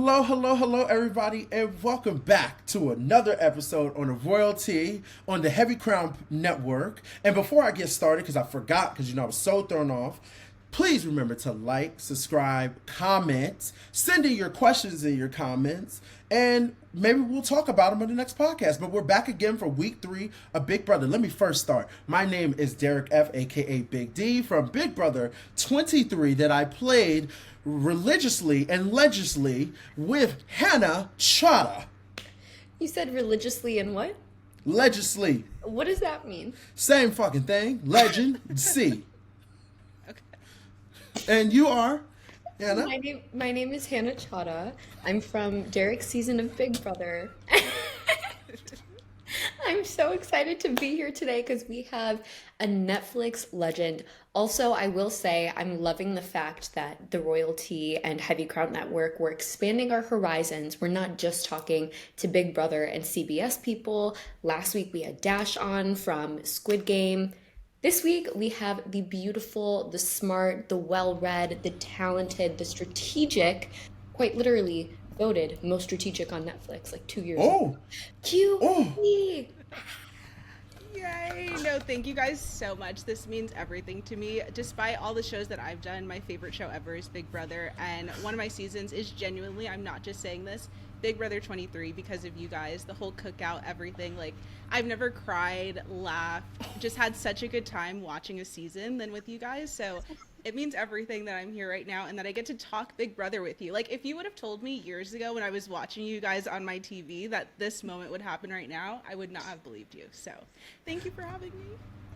Hello, hello, hello, everybody, and welcome back to another episode on the Royalty on the Heavy Crown Network. And before I get started, because I forgot, because I was so thrown off, please remember to like, subscribe, comment, send in your questions in your comments, and maybe we'll talk about them on the next podcast. But we're back again for week 3 of Big Brother. Let me first start. My name is Derek F, aka Big D, from Big Brother 23, that I played religiously and legisly with Hannah Chada. You said religiously and what? Legisly. What does that mean? Same fucking thing. Legend. C. Okay. And you are? Hannah? My name is Hannah Chada. I'm from Derek's season of Big Brother. I'm so excited to be here today because we have a Netflix legend. Also, I will say I'm loving the fact that the Royalty and Heavy Crown Network, we're expanding our horizons. We're not just talking to Big Brother and CBS people. Last week we had Dash on from Squid Game. This week we have the beautiful, the smart, the well-read, the talented, the strategic, quite literally voted most strategic on Netflix like 2 years ago. QT! Yay! No, thank you guys so much. This means everything to me. Despite all the shows that I've done, my favorite show ever is Big Brother, and one of my seasons is genuinely, I'm not just saying this, Big Brother 23 because of you guys, the whole cookout, everything. Like, I've never cried, laughed, just had such a good time watching a season than with you guys, so it means everything that I'm here right now and that I get to talk Big Brother with you. Like, if you would have told me years ago when I was watching you guys on my TV that this moment would happen right now, I would not have believed you. So, thank you for having me.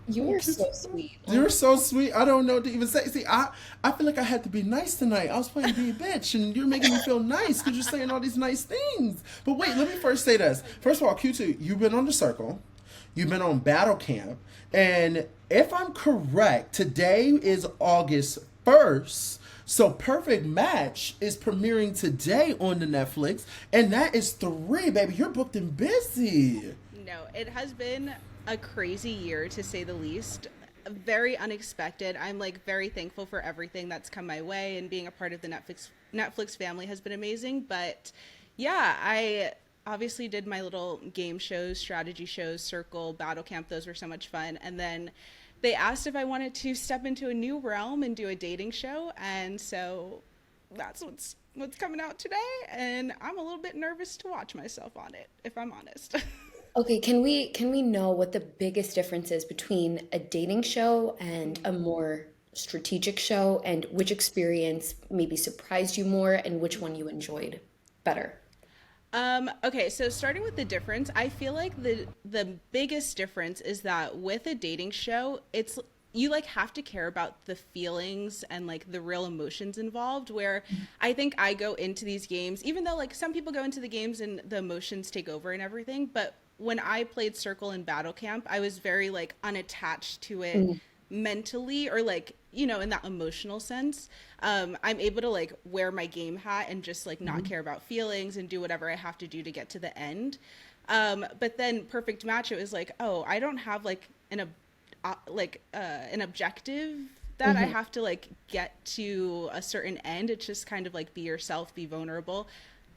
You are so sweet. You're so sweet. I don't know what to even say. See, I feel like I had to be nice tonight. I was playing be a bitch, and you're making me feel nice because you're saying all these nice things. But wait, let me first say this. First of all, Q2, you've been on The Circle. You've been on Battle Camp. And if I'm correct, today is August 1st. So Perfect Match is premiering today on the Netflix. And that is 3, baby. You're booked and busy. No, it has been a crazy year to say the least. Very unexpected. I'm like very thankful for everything that's come my way, and being a part of the Netflix family has been amazing. But yeah, I obviously did my little game shows, strategy shows, Circle, Battle Camp. Those were so much fun. And then they asked if I wanted to step into a new realm and do a dating show, and so that's what's coming out today. And I'm a little bit nervous to watch myself on it, if I'm honest. Okay, can we know what the biggest difference is between a dating show and a more strategic show, and which experience maybe surprised you more and which one you enjoyed better? Okay, so starting with the difference, I feel like the biggest difference is that with a dating show, it's you like have to care about the feelings and like the real emotions involved, where I think I go into these games, even though like some people go into the games and the emotions take over and everything, but when I played Circle and Battle Camp, I was very like unattached to it mentally, or like, in that emotional sense. I'm able to like wear my game hat and just like not care about feelings and do whatever I have to do to get to the end. But then Perfect Match, it was like, oh, I don't have like an objective that I have to like get to a certain end. It's just kind of like be yourself, be vulnerable.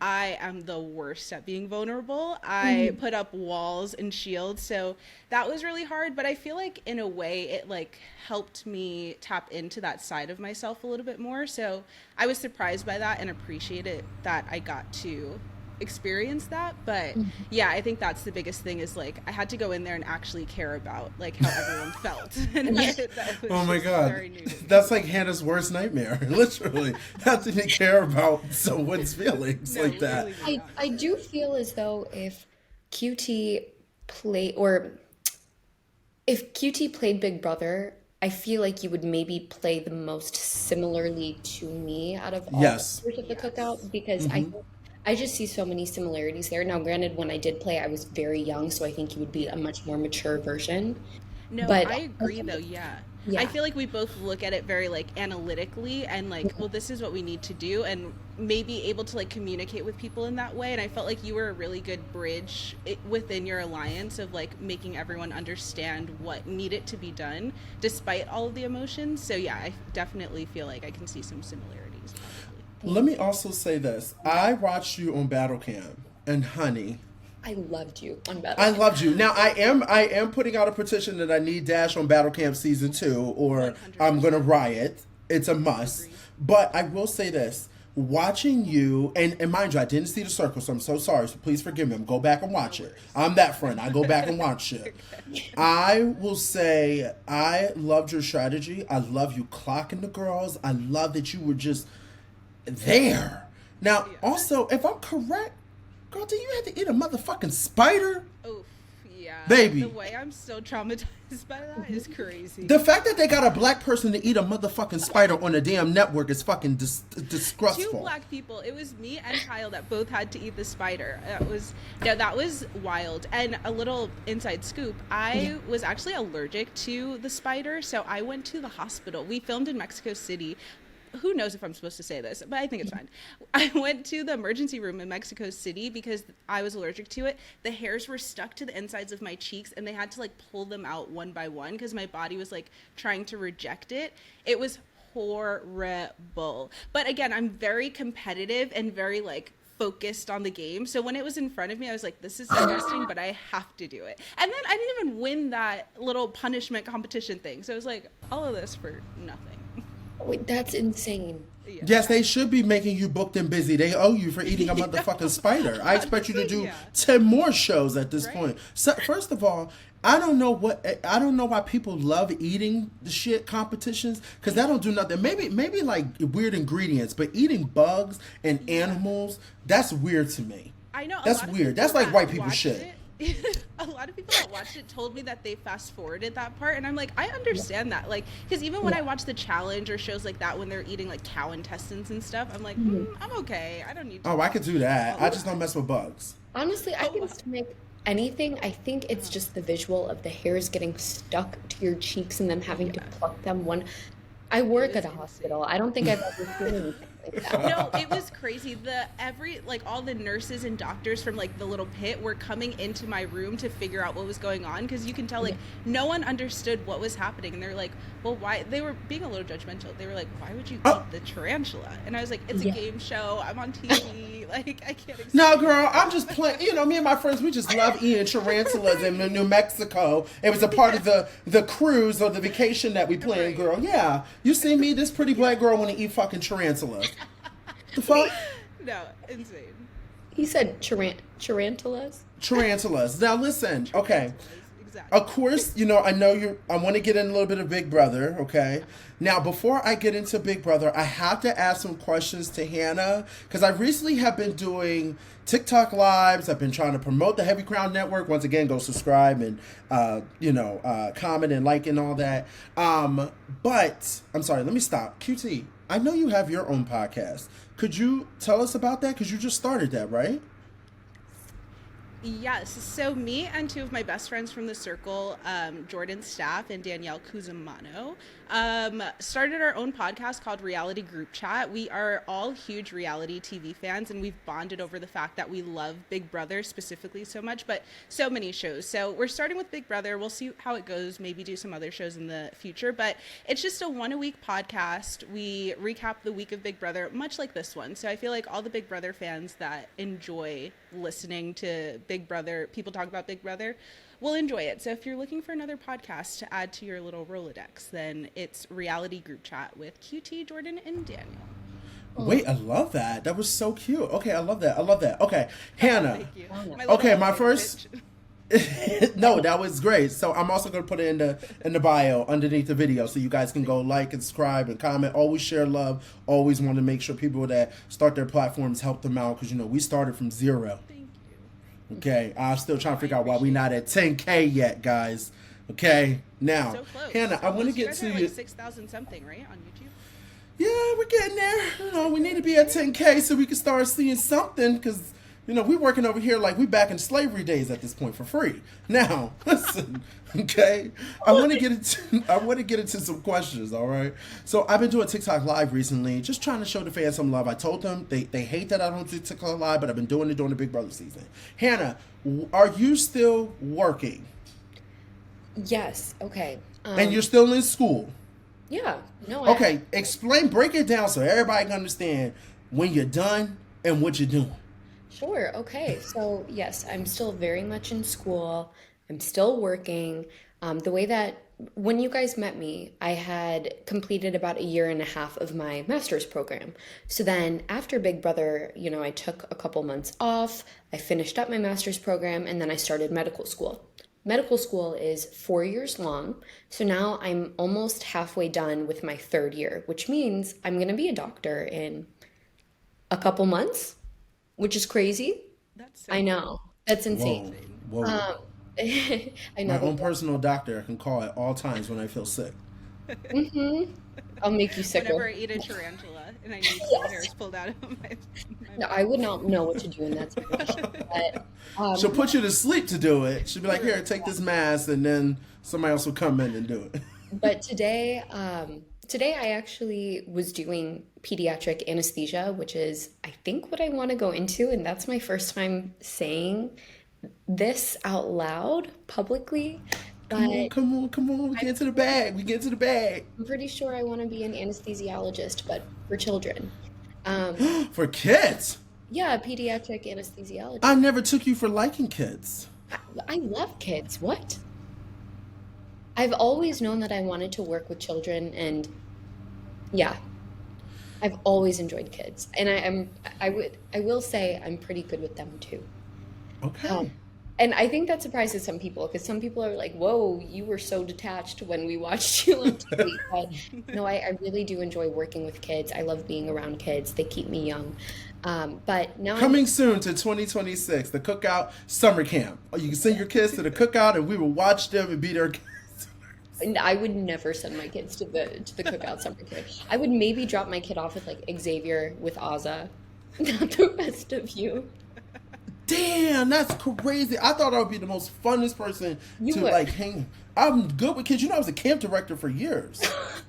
I am the worst at being vulnerable. I put up walls and shields, so that was really hard, but I feel like in a way it like helped me tap into that side of myself a little bit more. So I was surprised by that and appreciated that I got to experience that. But yeah, I think that's the biggest thing, is like I had to go in there and actually care about like how everyone felt. And that was Oh my just God. very new to me. That's like Hannah's worst nightmare, literally. Having to care about someone's feelings No, like that. literally I do feel as though if QT play or if QT played Big Brother, I feel like you would maybe play the most similarly to me out of all Yes. members of the cookout, because I just see so many similarities there. Now, granted, when I did play, I was very young, so I think you would be a much more mature version. No, But I agree though, yeah. I yeah, feel like we both look at it very like analytically and like, well, this is what we need to do, and maybe able to like communicate with people in that way. And I felt like you were a really good bridge within your alliance of like making everyone understand what needed to be done despite all of the emotions. So yeah, I definitely feel like I can see some similarities. Probably. Let me also say this. I watched you on Battle Cam, and honey, I loved you on Battle I Camp. loved you. Now I am putting out a petition that I need Dash on Battle Camp season 2, or I'm gonna riot. It's a must. But I will say this: watching you, and mind you, I didn't see the circle, so I'm so sorry. So please forgive me. Go back and watch it. I'm that friend. I go back and watch it. I will say I loved your strategy. I love you clocking the girls. I love that you were just there. Now, also, if I'm correct, girl, do you have to eat a motherfucking spider? Oh, yeah. Baby. The way I'm still traumatized by that is crazy. The fact that they got a black person to eat a motherfucking spider on a damn network is fucking Two disgustful. black people. It was me and Kyle that both had to eat the spider. That was wild. And a little inside scoop, I was actually allergic to the spider, so I went to the hospital. We filmed in Mexico City. Who knows if I'm supposed to say this, but I think it's fine. I went to the emergency room in Mexico City because I was allergic to it. The hairs were stuck to the insides of my cheeks, and they had to like pull them out one by one because my body was like trying to reject it. It was horrible. But again, I'm very competitive and very like focused on the game. So when it was in front of me, I was like, this is disgusting, but I have to do it. And then I didn't even win that little punishment competition thing. So it was like all of this for nothing. Wait, that's insane. Yeah. Yes, they should be making you booked and busy. They owe you for eating a motherfucking spider. I expect you to do 10 more shows at this point. So, first of all, I don't know why people love eating the shit competitions, because that don't do nothing. Maybe like weird ingredients, but eating bugs and animals, that's weird to me. I know. That's weird. That's like white people shit. A lot of people that watched it told me that they fast forwarded that part, and I'm like, I understand that, like, because even when I watch the challenge or shows like that when they're eating like cow intestines and stuff, I'm like, I'm okay, I don't need to. Oh, I could do that. I just don't mess with bugs. Honestly, I can stomach anything. I think it's just the visual of the hairs getting stuck to your cheeks and them having to pluck them one. I work at a hospital. I don't think I've ever seen anything like that. No, it was crazy. All the nurses and doctors from like the little pit were coming into my room to figure out what was going on, because you can tell like no one understood what was happening, and they're like, well, why? They were being a little judgmental. They were like, why would you eat the tarantula? And I was like, it's a game show. I'm on TV. Like, I can't explain. No, girl, I'm just playing. You know, me and my friends, we just love eating tarantulas in New Mexico. It was a part of the cruise or the vacation that we planned, girl. Yeah. You see me, this pretty black girl, want to eat fucking tarantulas. The fuck? No, insane. He said tarantulas. Tarantulas. Now listen, okay. Exactly. Of course, you know, I want to get in a little bit of Big Brother, okay? Now, before I get into Big Brother, I have to ask some questions to Hannah, because I recently have been doing TikTok lives. I've been trying to promote the Heavy Crown Network. Once again, go subscribe and, comment and like and all that. But, I'm sorry, let me stop. QT, I know you have your own podcast. Could you tell us about that? Because you just started that, right? Yes. So me and two of my best friends from the circle, Jordan Staff and Danielle Cusimano, started our own podcast called Reality Group Chat. We are all huge reality TV fans, and we've bonded over the fact that we love Big Brother specifically so much, but so many shows. So we're starting with Big Brother. We'll see how it goes, maybe do some other shows in the future, but it's just a one-a-week podcast. We recap the week of Big Brother, much like this one. So I feel like all the Big Brother fans that enjoy listening to Big Brother, people talk about Big Brother, will enjoy it. So if you're looking for another podcast to add to your little Rolodex, then it's Reality Group Chat with QT, Jordan, and Daniel. Wait, I love that. That was so cute. Okay, I love that. Okay, Hannah. Thank you. Okay, my first... No, that was great. So I'm also going to put it in the bio underneath the video, so you guys can go like and subscribe and comment. Always share love. Always want to make sure people that start their platforms help them out, because we started from zero. Thank you. Okay, I'm still trying to figure out why we're not at 10K yet, guys. Okay, now So close. Hannah, I want to get guys to are you. like 6,000 something, right, on YouTube? Yeah, we're getting there. We need to be at 10K so we can start seeing something, because we working over here like we back in slavery days at this point for free. Now, listen, okay? I want to get into some questions, all right? So I've been doing TikTok live recently, just trying to show the fans some love. I told them they hate that I don't do TikTok live, but I've been doing it during the Big Brother season. Hannah, are you still working? Yes. Okay. And you're still in school? Yeah. No. Okay, break it down so everybody can understand. when you're done, and what you're doing. Sure. Okay. So, yes, I'm still very much in school. I'm still working. The way that when you guys met me, I had completed about a year and a half of my master's program. So then after Big Brother, I took a couple months off. I finished up my master's program and then I started medical school. Medical school is 4 years long. So now I'm almost halfway done with my third year, which means I'm going to be a doctor in a couple months, which is crazy. That's so I know. That's insane. Whoa. Um, I My know. own personal doctor I can call at all times when I feel sick. I'll make you whenever sicker. I eat a tarantula and I need some Yes. hairs pulled out of my No, body. I would not know what to do in that situation. But She'll yeah, put you to sleep to do it. She'll be like, here, take this mask, and then somebody else will come in and do it. but today I actually was doing pediatric anesthesia, which is I think what I want to go into, and that's my first time saying this out loud publicly. But Come on. We get to the bag. We get to the bag. I'm pretty sure I want to be an anesthesiologist, but for children. Um, For kids. yeah, pediatric anesthesiologist. I never took you for liking kids. I love kids. What? I've always known that I wanted to work with children, and yeah, I've always enjoyed kids, and I will say I'm pretty good with them too. Okay. And I think that surprises some people because some people are like, "Whoa, you were so detached when we watched you on TV." But no, I really do enjoy working with kids. I love being around kids. They keep me young. But now Coming soon to 2026, the Cookout Summer Camp. You can send your kids to the Cookout, and we will watch them and be their kids. I would never send my kids to the cookout summer camp. I would maybe drop my kid off with like Xavier with Ozza, not the rest of you. Damn, that's crazy. I thought I would be the most funnest person You to would. like hang. I'm good with kids. I was a camp director for years.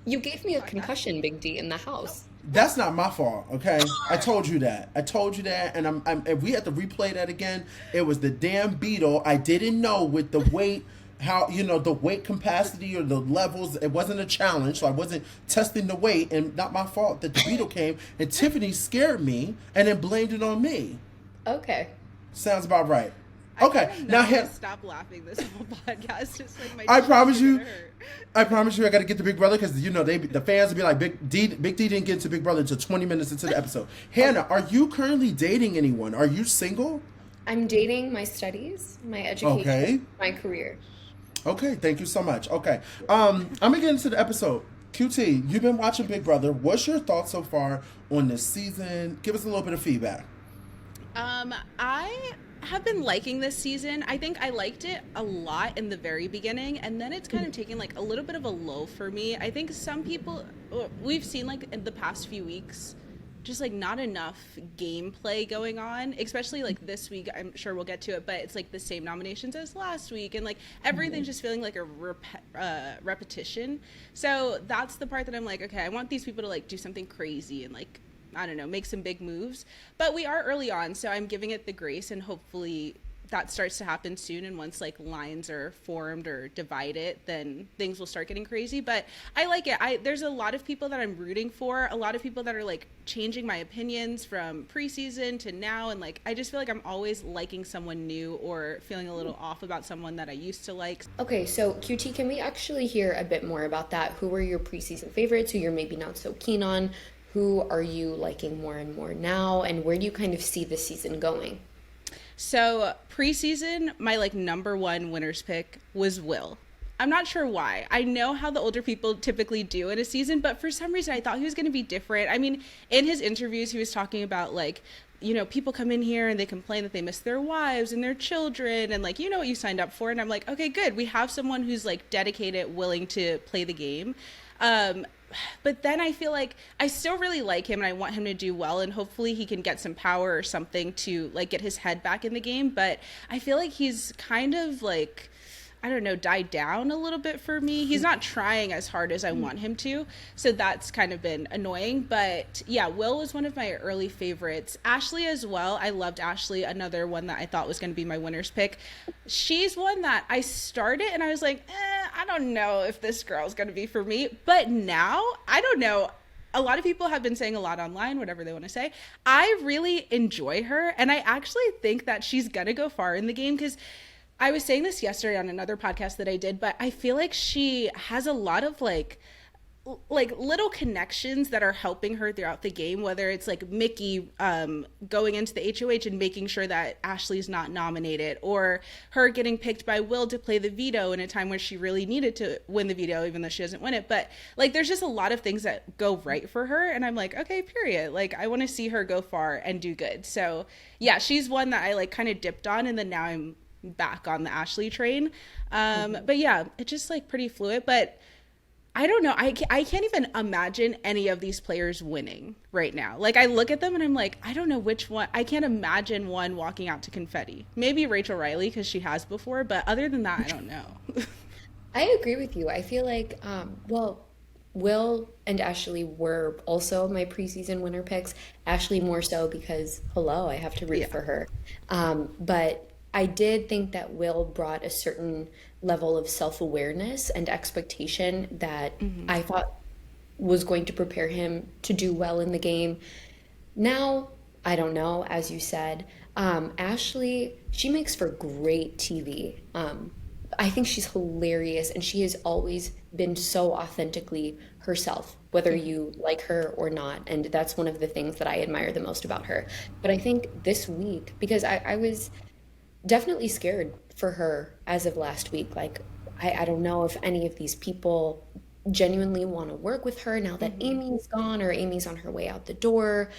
You gave me a concussion, Big D, in the house. That's not my fault, okay? I told you that. And if we had to replay that again, it was the damn beetle. I didn't know with the weight, how, the weight capacity or the levels. It wasn't a challenge, so I wasn't testing the weight, and not my fault that the beetle came, and Tiffany scared me and then blamed it on me. Okay. Sounds about right. I Okay, kind of now know here, to stop laughing this whole podcast. It's like my I cheeks promise are you, gonna hurt. I promise you, I got to get to Big Brother because the fans will be like, Big D didn't get to Big Brother until 20 minutes into the episode. Hannah, are you currently dating anyone? Are you single? I'm dating my studies, my education, Okay. my career. Okay, thank you so much. Okay, I'm gonna get into the episode. QT, you've been watching Big Brother. What's your thoughts so far on this season? Give us a little bit of feedback. I have been liking this season. I think I liked it a lot in the very beginning, and then it's kind of taken like a little bit of a lull for me. I think some people we've seen like in the past few weeks just like not enough gameplay going on, especially like this week. I'm sure we'll get to it, but it's like the same nominations as last week, and like everything's just feeling like a repetition. So that's the part that I'm like, okay, I want these people to like do something crazy and like, I don't know, make some big moves. But we are early on, so I'm giving it the grace, and hopefully that starts to happen soon. And once like lines are formed or divided, then things will start getting crazy. But I like it. There's a lot of people that I'm rooting for, a lot of people that are like changing my opinions from preseason to now. And like, I just feel like I'm always liking someone new or feeling a little off about someone that I used to like. Okay, so QT, can we actually hear a bit more about that? Who were your preseason favorites, who you're maybe not so keen on? Who are you liking more and more now? And where do you kind of see the season going? So preseason, my like number one winner's pick was Will. I'm not sure why. I know how the older people typically do in a season, but for some reason I thought he was going to be different. I mean, in his interviews, he was talking about like, people come in here and they complain that they miss their wives and their children and like, what you signed up for. And I'm like, okay, good. We have someone who's like dedicated, willing to play the game. But then I feel like I still really like him and I want him to do well, and hopefully he can get some power or something to like get his head back in the game. But I feel like he's kind of like, I don't know, died down a little bit for me. He's not trying as hard as I want him to. So that's kind of been annoying. But yeah, Will was one of my early favorites. Ashley as well. I loved Ashley, another one that I thought was going to be my winner's pick. She's one that I started and I was like, I don't know if this girl's going to be for me. But now, I don't know. a lot of people have been saying a lot online, whatever they want to say. I really enjoy her, and I actually think that she's gonna go far in the game, because I was saying this yesterday on another podcast that I did, but I feel like she has a lot of like little connections that are helping her throughout the game, whether it's like Mickey going into the HOH and making sure that Ashley's not nominated, or her getting picked by Will to play the veto in a time where she really needed to win the veto, even though she doesn't win it. But like, there's just a lot of things that go right for her, and I'm like, okay, period. Like, I want to see her go far and do good. So yeah, she's one that I like kind of dipped on, and then now I'm back on the Ashley train. But yeah, it's just like pretty fluid. But I don't know. I can't even imagine any of these players winning right now. Like, I look at them and I'm like, I don't know which one. I can't imagine one walking out to confetti. Maybe Rachel Riley, because she has before. But other than that, I don't know. I agree with you. I feel like, well, Will and Ashley were also my preseason winner picks. Ashley more so because, hello, I have to root for her. But I did think that Will brought a certain level of self-awareness and expectation that I thought was going to prepare him to do well in the game. Now, I don't know, as you said, Ashley, she makes for great TV. I think she's hilarious, and she has always been so authentically herself, whether you like her or not. And that's one of the things that I admire the most about her. But I think this week, because I was definitely scared for her as of last week. Like, I don't know if any of these people genuinely want to work with her now that Amy's gone, or Amy's on her way out the door.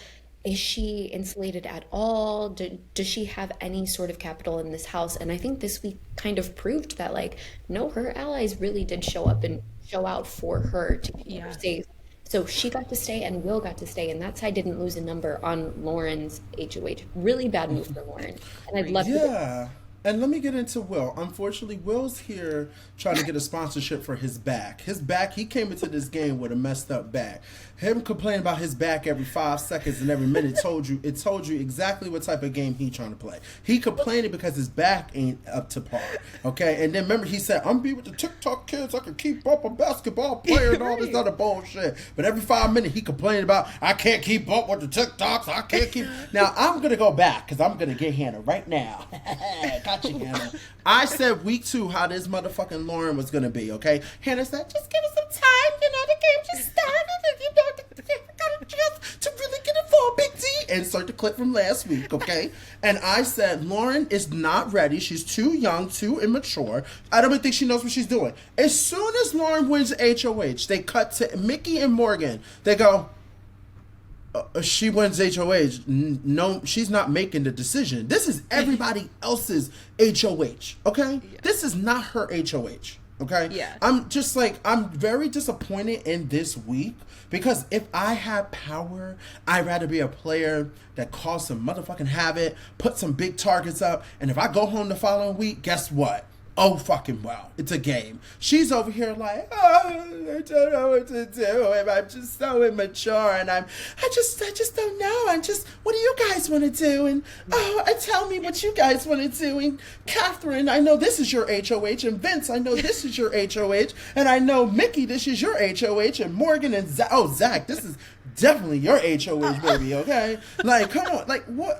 Is she insulated at all? Does she have any sort of capital in this house? And I think this week kind of proved that, like, no, her allies really did show up and show out for her to keep her safe. So she got to stay and Will got to stay, and that side didn't lose a number on Lauren's HOH. Really bad move for Lauren. And I'd love to... And let me get into Will. Unfortunately, Will's here trying to get a sponsorship for his back. His back, he came into this game with a messed up back. Him complaining about his back every 5 seconds and every minute told you exactly what type of game he trying to play. He complaining because his back ain't up to par. Okay? And then remember, he said, I'm be with the TikTok kids, I can keep up a basketball player and all this other bullshit. But every 5 minutes he complaining about, I can't keep up with the TikToks, I can't keep... Now, I'm going to go back because I'm going to get Hannah right now. Gotcha, Hannah. I said week 2 how this motherfucking Lauren was going to be, okay? Hannah said, just give us some time, the game just started, and I got a chance to really get involved, Big D. Insert the clip from last week, okay? And I said, Lauren is not ready. She's too young, too immature. I don't even think she knows what she's doing. As soon as Lauren wins HOH, they cut to Mickey and Morgan. They go, she wins HOH. No, she's not making the decision. This is everybody else's HOH, okay? Yeah. This is not her HOH, okay? Yeah. I'm very disappointed in this week, because if I had power, I'd rather be a player that caused some motherfucking havoc, put some big targets up, and if I go home the following week, guess what? Oh, fucking well. It's a game. She's over here like, oh, I don't know what to do. And I'm just so immature. And I just don't know. What do you guys want to do? And, tell me what you guys want to do. And Catherine, I know this is your HOH. And Vince, I know this is your HOH. And I know, Mickey, this is your HOH. And Morgan and Zach, this is definitely your HOH, baby, okay? Like, come on. Like, what,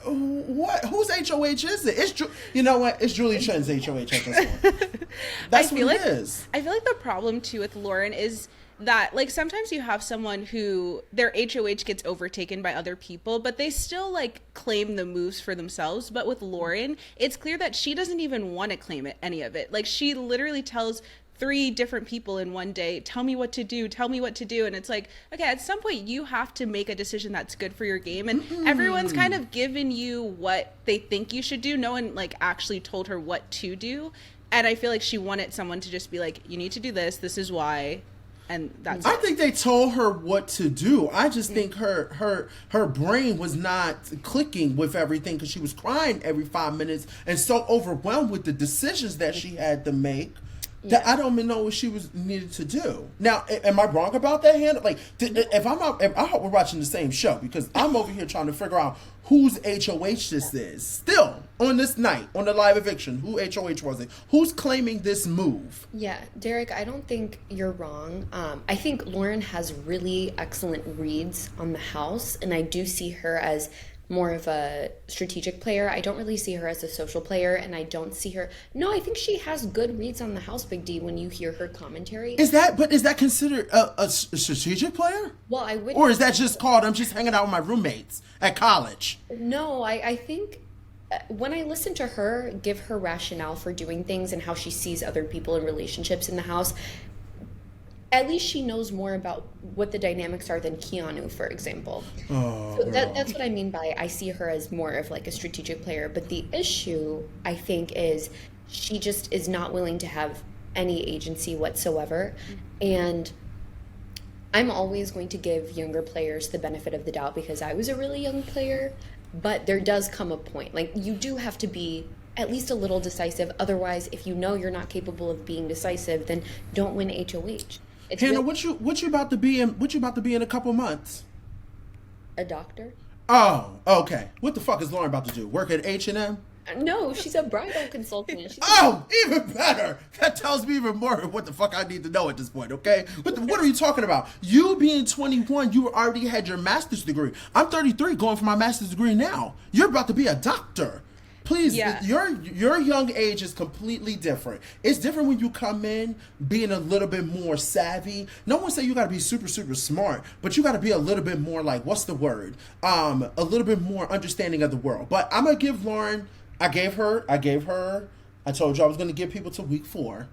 whose HOH is it? You know what? It's Julie Chen's HOH at this point. That's what it is. I feel like the problem, too, with Lauren is that, like, sometimes you have someone who their HOH gets overtaken by other people, but they still, like, claim the moves for themselves. But with Lauren, it's clear that she doesn't even want to claim any of it. Like, she literally tells 3 different people in one day, tell me what to do. And it's like, okay, at some point you have to make a decision that's good for your game. And everyone's kind of given you what they think you should do. No one like actually told her what to do. And I feel like she wanted someone to just be like, you need to do this. This is why. And that's I think they told her what to do. I just think her brain was not clicking with everything, because she was crying every 5 minutes and so overwhelmed with the decisions that she had to make. That I don't even know what she was needed to do. Now, am I wrong about that, Hannah? Like, I hope we're watching the same show, because I'm over here trying to figure out whose HOH this is. Still, on this night, on the live eviction, who HOH was it? Who's claiming this move? Yeah, Derek, I don't think you're wrong. I think Lauren has really excellent reads on the house, and I do see her as more of a strategic player. I don't really see her as a social player, and I don't see her. No, I think she has good reads on the house, Big D, when you hear her commentary. Is that considered a strategic player? Well, I would. Or is that just called, I'm just hanging out with my roommates at college? No, I think when I listen to her give her rationale for doing things and how she sees other people and relationships in the house, at least she knows more about what the dynamics are than Keanu, for example. Oh, So that's what I mean by I see her as more of like a strategic player. But the issue, I think, is she just is not willing to have any agency whatsoever. And I'm always going to give younger players the benefit of the doubt because I was a really young player. But there does come a point. Like, you do have to be at least a little decisive. Otherwise, if you know you're not capable of being decisive, then don't win HOH. It's Hannah, really what you about to be in? What you about to be in a couple months? a doctor. Oh, okay. What the fuck is Lauren about to do? Work at H&M? No, she's a bridal consultant. She's Oh, even better. That tells me even more of what the fuck I need to know at this point, okay? What are you talking about? You being 21, you already had your master's degree. I'm 33 going for my master's degree now. You're about to be a doctor. Please, Yeah. your young age is completely different. It's different when you come in being a little bit more savvy. No one say you got to be super, super smart, but you got to be a little bit more like, what's the word? A little bit more understanding of the world. But I'm going to give Lauren, I told you I was going to give people to week 4.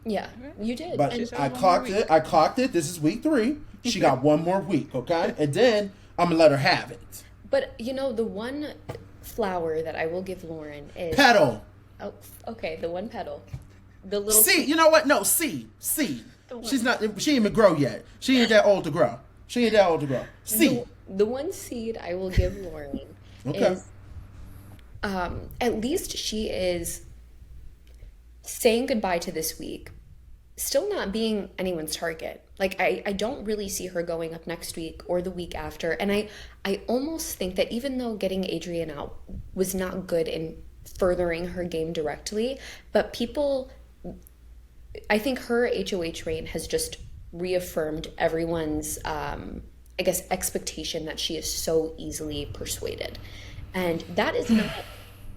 Yeah, you did. But And I clocked it. This is week 3. She got one more week, okay? And then I'm going to let her have it. but you know, the one flower that I will give Lauren is Petal. Oh, okay, the one petal. The little Seed. You know what? No, seed. Seed. She ain't even grow yet. She ain't that old to grow. Seed. The one seed I will give Lauren Okay. is at least she is saying goodbye to this week, still not being anyone's target. Like, I don't really see her going up next week or the week after. And I almost think that even though getting Adrienne out was not good in furthering her game directly, but people, I think her HOH reign has just reaffirmed everyone's, I guess, expectation that she is so easily persuaded. And that is not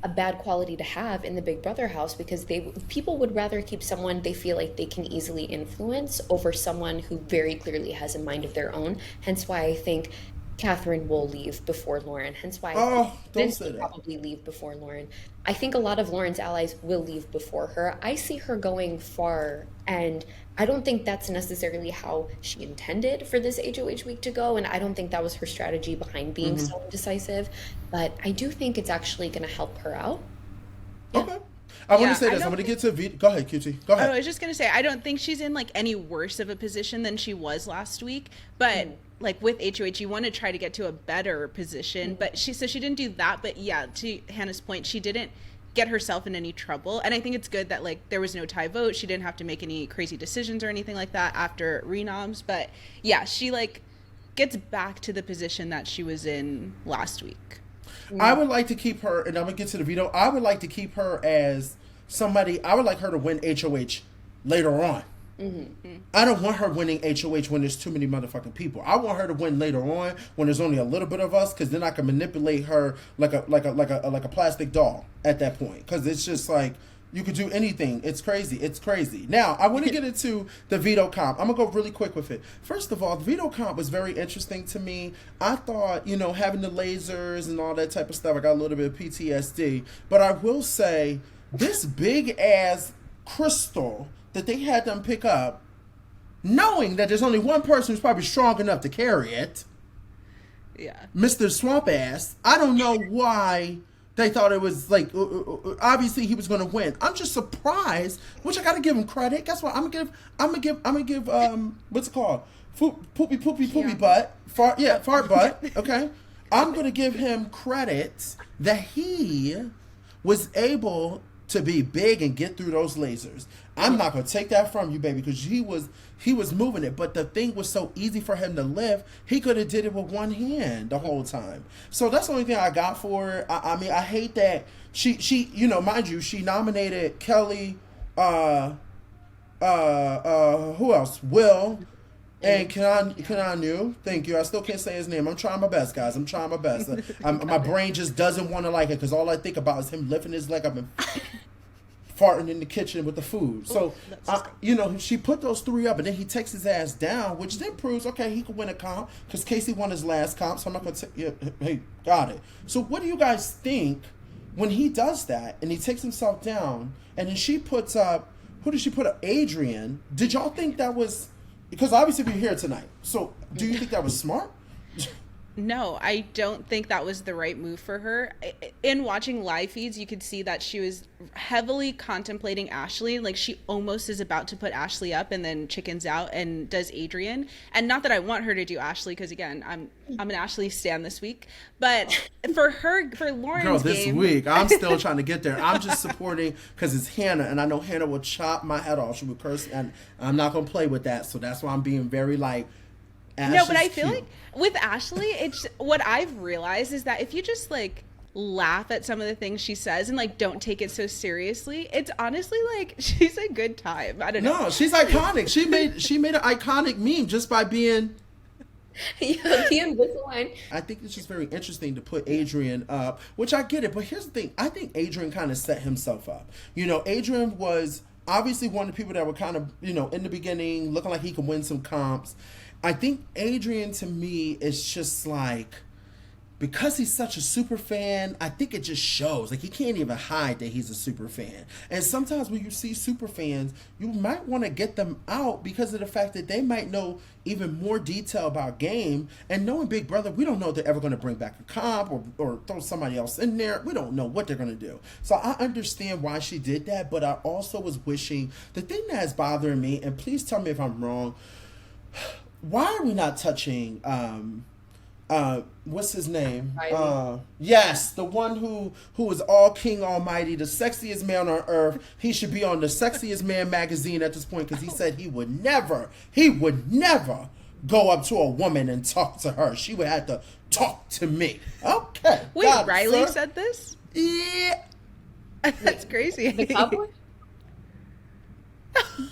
a bad quality to have in the Big Brother house, because people would rather keep someone they feel like they can easily influence over someone who very clearly has a mind of their own. Hence why I think Catherine will leave before Lauren. Hence why Don't Vince say will that. probably leave before Lauren. I think a lot of Lauren's allies will leave before her. I see her going far, and I don't think that's necessarily how she intended for this HOH week to go, and I don't think that was her strategy behind being so indecisive, but I do think it's actually going to help her out. Okay. I want Yeah, to say I this. I'm don't going to get to Veto. Go ahead, QT. Go Oh, I ahead. was just gonna say, I don't think she's in like any worse of a position than she was last week. But like with HOH, you want to try to get to a better position. But she didn't do that. But yeah, to Hannah's point, she didn't get herself in any trouble. And I think it's good that like there was no tie vote. She didn't have to make any crazy decisions or anything like that after renoms. But yeah, she like gets back to the position that she was in last week. I would like to keep her, and I'm going to get to the Veto. I would like to keep her as somebody, I would like her to win HOH later on. I don't want her winning HOH when there's too many motherfucking people. I want her to win later on when there's only a little bit of us, because then I can manipulate her like a plastic doll at that point. Because it's just like you could do anything. It's crazy. It's crazy. Now I want to get into the Veto comp. I'm gonna go really quick with it. First of all, the Veto comp was very interesting to me. I thought, having the lasers and all that type of stuff, I got a little bit of PTSD. But I will say, this big ass crystal that they had them pick up, knowing that there's only one person who's probably strong enough to carry it, Yeah. Mr. Swamp Ass. I don't know why they thought it was like, obviously he was going to win. I'm just surprised, which I got to give him credit. Guess what? I'm gonna give what's it called? Poopy butt. Fart butt. Okay. I'm going to give him credit that he was able to be big and get through those lasers. I'm not gonna take that from you, baby, because he was moving it. But the thing was so easy for him to lift, he could have did it with one hand the whole time. So that's the only thing I got for her. I mean, I hate that she you know, mind you, she nominated Kelly, who else? Will. And Keanu, thank you. I still can't say his name. I'm trying my best, guys. I'm trying my best. My brain just doesn't want to like it because all I think about is him lifting his leg up and farting in the kitchen with the food. So, you know, she put those three up, and then he takes his ass down, which then proves, okay, he could win a comp because Casey won his last comp, so I'm not going to take, hey, got it. So what do you guys think when he does that, and he takes himself down, and then she puts up, who did she put up? Adrian. Did y'all think that was... Because obviously we're here tonight. So do you think that was smart? No, I don't think that was the right move for her. In watching live feeds, you could see that she was heavily contemplating Ashley. Like, she almost is about to put Ashley up and then chickens out and does Adrian. And not that I want her to do Ashley, because again, I'm an Ashley stan this week. But for Lauren's Girl, this game, week, I'm still trying to get there. I'm just supporting because it's Hannah, and I know Hannah will chop my head off. She would curse, and I'm not going to play with that. So that's why I'm being very like, Ashley's no, but I feel cute. like with Ashley, it's what I've realized is that if you just like laugh at some of the things she says and like don't take it so seriously, it's honestly like she's a good time. I don't know. No, she's iconic. She made an iconic meme just by being... Yeah, the Invisalign. I think it's just very interesting to put Adrian up, which I get it. But here's the thing. I think Adrian kind of set himself up. You know, Adrian was obviously one of the people that were kind of, you know, in the beginning looking like he could win some comps. I think Adrian, to me, is just like, because he's such a super fan, I think it just shows. Like, he can't even hide that he's a super fan. And sometimes when you see super fans, you might want to get them out because of the fact that they might know even more detail about game. And knowing Big Brother, we don't know if they're ever going to bring back a comp or throw somebody else in there. We don't know what they're going to do. So I understand why she did that, but I also was wishing, the thing that is bothering me, and please tell me if I'm wrong, why are we not touching what's his name? Yes, the one who is all king almighty, the sexiest man on earth. He should be on the Sexiest Man magazine at this point because he said he would never go up to a woman and talk to her. She would have to talk to me. Okay. Wait, Riley said this? Yeah. That's crazy. The cowboy?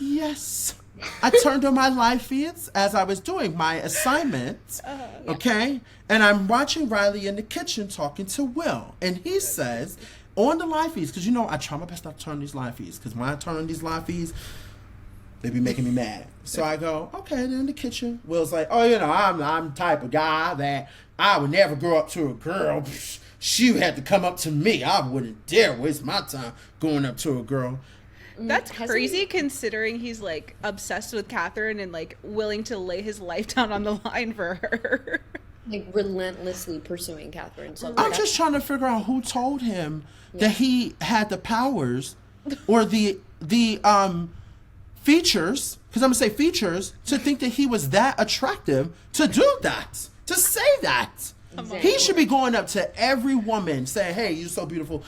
Yes. I turned on my live feeds as I was doing my assignment, okay? And I'm watching Riley in the kitchen talking to Will. And he says, on the live feeds, because, you know, I try my best not to turn these live feeds, because when I turn on these live feeds, they be making me mad. So I go, okay, they're in the kitchen. Will's like, oh, you know, I'm the type of guy that I would never go up to a girl. She had to come up to me. I wouldn't dare waste my time going up to a girl. That's crazy considering he's like obsessed with Catherine and like willing to lay his life down on the line for her. Like relentlessly pursuing Catherine. So I'm just trying to figure out who told him that he had the powers or the features, because I'm gonna say features, to think that he was that attractive to do that, to say that. Exactly. He should be going up to every woman saying, hey, you're so beautiful.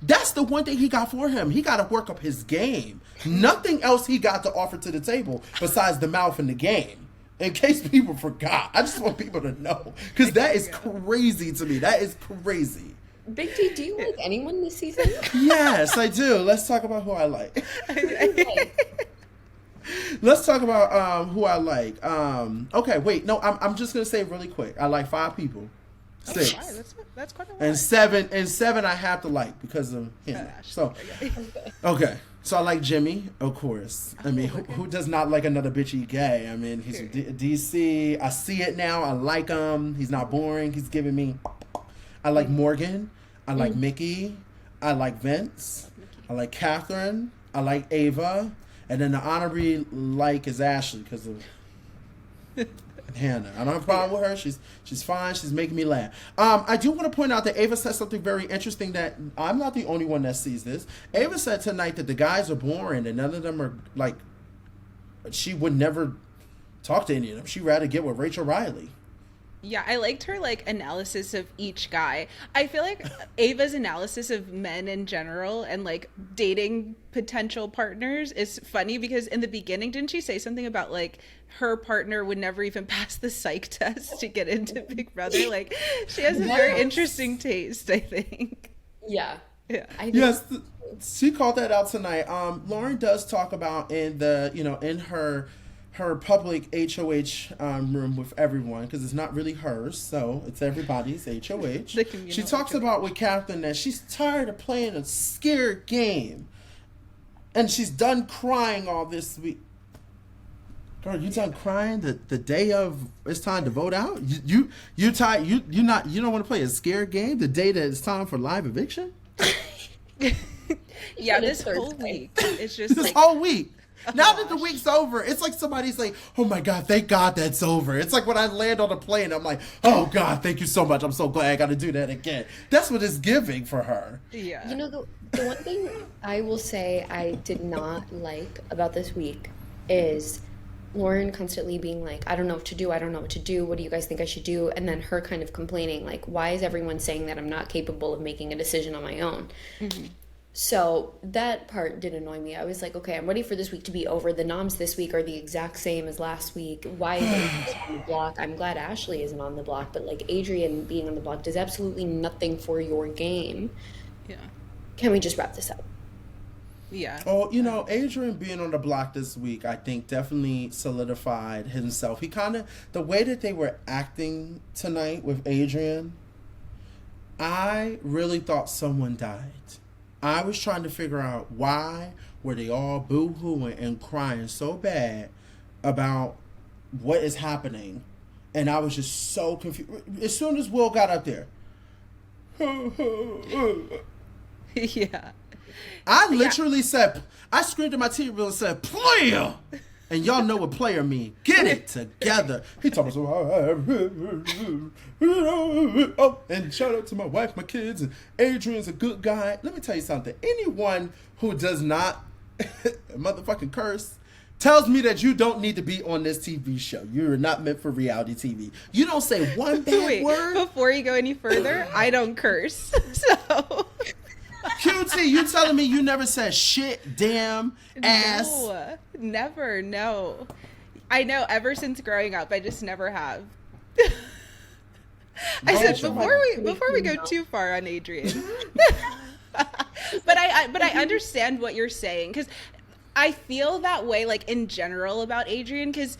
That's the one thing he got for him. He got to work up his game. Nothing else he got to offer to the table besides the mouth and the game. In case people forgot. I just want people to know. Because that is crazy to me. That is crazy. Big T, do you like anyone this season? Yes, I do. Let's talk about who I like. Let's talk about who I like. Okay, wait. No, I'm just going to say really quick. I like 5 people. 6. Oh, that's quite a lot. And seven I have to like because of him. So okay. So I like Jimmy, of course. I mean, who does not like another bitchy gay? I mean, he's from DC. I see it now. I like him. He's not boring. He's giving me. I like Morgan. I like Mickey. I like Vince. I like Catherine. I like Ava. And then the honorary like is Ashley because of Hannah. I don't have a problem with her. She's fine. She's making me laugh. I do want to point out that Ava said something very interesting that I'm not the only one that sees this. Ava said tonight that the guys are boring and none of them are like, she would never talk to any of them. She'd rather get with Rachel Riley. Yeah, I liked her like analysis of each guy. I feel like Ava's analysis of men in general and like dating potential partners is funny because in the beginning, didn't she say something about like her partner would never even pass the psych test to get into Big Brother? Like, she has a very interesting taste, I think. Yeah. Yeah. Yes, she called that out tonight. Lauren does talk about in the, in her public HOH room with everyone, because it's not really hers, so it's everybody's HOH. She talks about with Catherine that she's tired of playing a scared game, and she's done crying all this week. Girl, you done crying the day of it's time to vote out? You tired? You don't want to play a scared game the day that it's time for live eviction? Yeah, this whole week it's just this whole week. Now that the week's over, it's like somebody's like, oh my God, thank God that's over. It's like when I land on a plane, I'm like, oh God, thank you so much. I'm so glad I got to do that again. That's what it's giving for her. Yeah. You know, the one thing I will say I did not like about this week is Lauren constantly being like, I don't know what to do. I don't know what to do. What do you guys think I should do? And then her kind of complaining, like, why is everyone saying that I'm not capable of making a decision on my own? Mm-hmm. So that part did annoy me. I was like, okay, I'm ready for this week to be over. The noms this week are the exact same as last week. Why is Adrian on the block? I'm glad Ashley isn't on the block, but like Adrian being on the block does absolutely nothing for your game. Yeah. Can we just wrap this up? Yeah. Oh, Adrian being on the block this week, I think definitely solidified himself. He kind of, the way that they were acting tonight with Adrian, I really thought someone died. I was trying to figure out why were they all boo-hooing and crying so bad about what is happening. And I was just so confused. As soon as Will got up there. Yeah. I literally said, I screamed at my TV bill and said, player! And y'all know what player mean. Get it together. He told me so. Oh, and shout out to my wife, my kids, and Adrian's a good guy. Let me tell you something. Anyone who does not motherfucking curse tells me that you don't need to be on this TV show. You're not meant for reality TV. You don't say one bad word. Before you go any further, I don't curse. So... QT, you telling me you never said shit, damn, ass? No, never, no. I know, ever since growing up, I just never have. I said before we go too far on Adrian. but I understand what you're saying, because I feel that way, like, in general about Adrian, because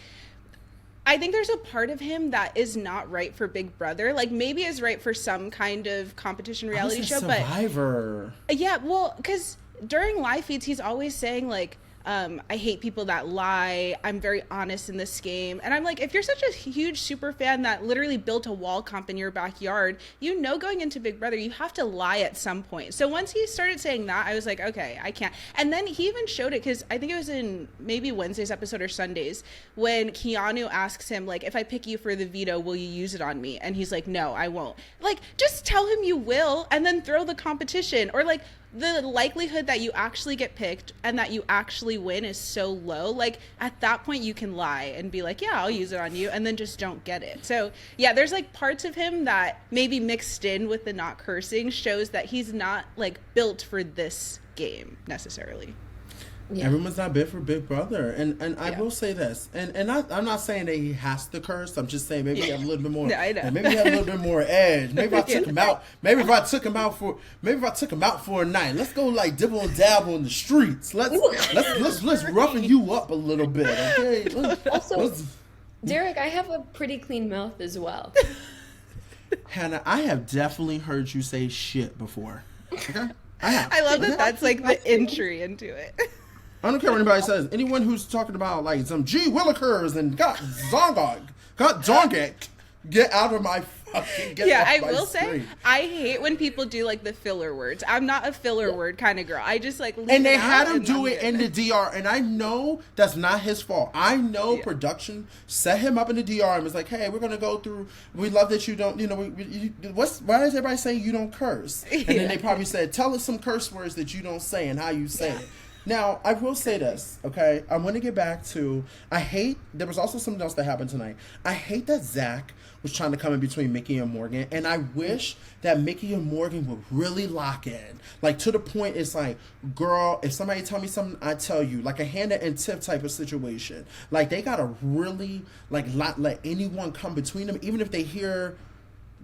I think there's a part of him that is not right for Big Brother. Like, maybe is right for some kind of competition reality show, Survivor. But yeah, well, because during live feeds, he's always saying like, I hate people that lie. I'm very honest in this game. And I'm like, if you're such a huge super fan that literally built a wall comp in your backyard, going into Big Brother, you have to lie at some point. So once he started saying that, I was like, okay, I can't. And then he even showed it, because I think it was in maybe Wednesday's episode or Sunday's, when Keanu asks him, like, if I pick you for the veto, will you use it on me? And he's like, no, I won't. Like, just tell him you will, and then throw the competition. Or like, the likelihood that you actually get picked and that you actually win is so low. Like, at that point you can lie and be like, yeah, I'll use it on you, and then just don't get it. So yeah, there's like parts of him that maybe mixed in with the not cursing shows that he's not like built for this game necessarily. Yeah. Everyone's not built for Big Brother, and I will say this, and I'm not saying that he has to curse. I'm just saying maybe he had a little bit more. I know. Maybe he had a little bit more edge. Maybe if I took him out. Maybe if I took him out for a night. Let's go like dibble and dabble in the streets. Let's roughen you up a little bit, okay? Derek, I have a pretty clean mouth as well. Hannah, I have definitely heard you say shit before. Okay, I love that. That's like the entry into it. I don't care what anybody says. Anyone who's talking about like some G Willikers and got Zongak, get out of my fucking I will say, I hate when people do like the filler words. I'm not a filler word kind of girl. I just like leave and they it had out him do it in the DR, and I know that's not his fault. I know production set him up in the DR and was like, "Hey, we're gonna go through. We love that you don't. Why is everybody saying you don't curse?" And then they probably said, "Tell us some curse words that you don't say and how you say it." Now, I will say this, okay? I want to get back to, there was also something else that happened tonight. I hate that Zach was trying to come in between Mickey and Morgan. And I wish that Mickey and Morgan would really lock in. Like, to the point, it's like, girl, if somebody tell me something, I tell you. Like a Hannah and Tiff type of situation. Like, they gotta really, like, not let anyone come between them. Even if they hear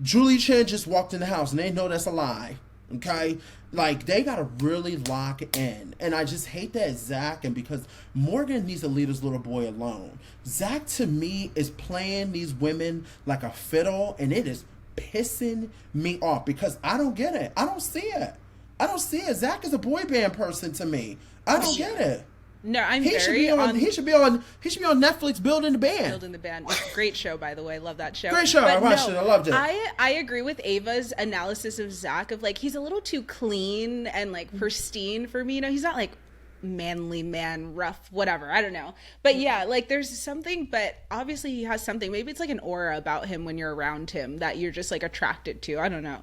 Julie Chen just walked in the house and they know that's a lie. Okay? Like, they gotta really lock in. And I just hate that Zach, and because Morgan needs to leave his little boy alone. Zach, to me, is playing these women like a fiddle, and it is pissing me off because I don't get it. I don't see it. I don't see it. Zach is a boy band person to me. I don't get it. No, I'm He should very be on. He should be on Netflix building the band. Building the Band. Great show, by the way. Love that show. Great show. I watched it. I loved it. I agree with Ava's analysis of Zach of like he's a little too clean and like pristine for me. You know, he's not like manly man, rough, whatever. I don't know. But yeah, like there's something, but obviously he has something. Maybe it's like an aura about him when you're around him that you're just like attracted to. I don't know.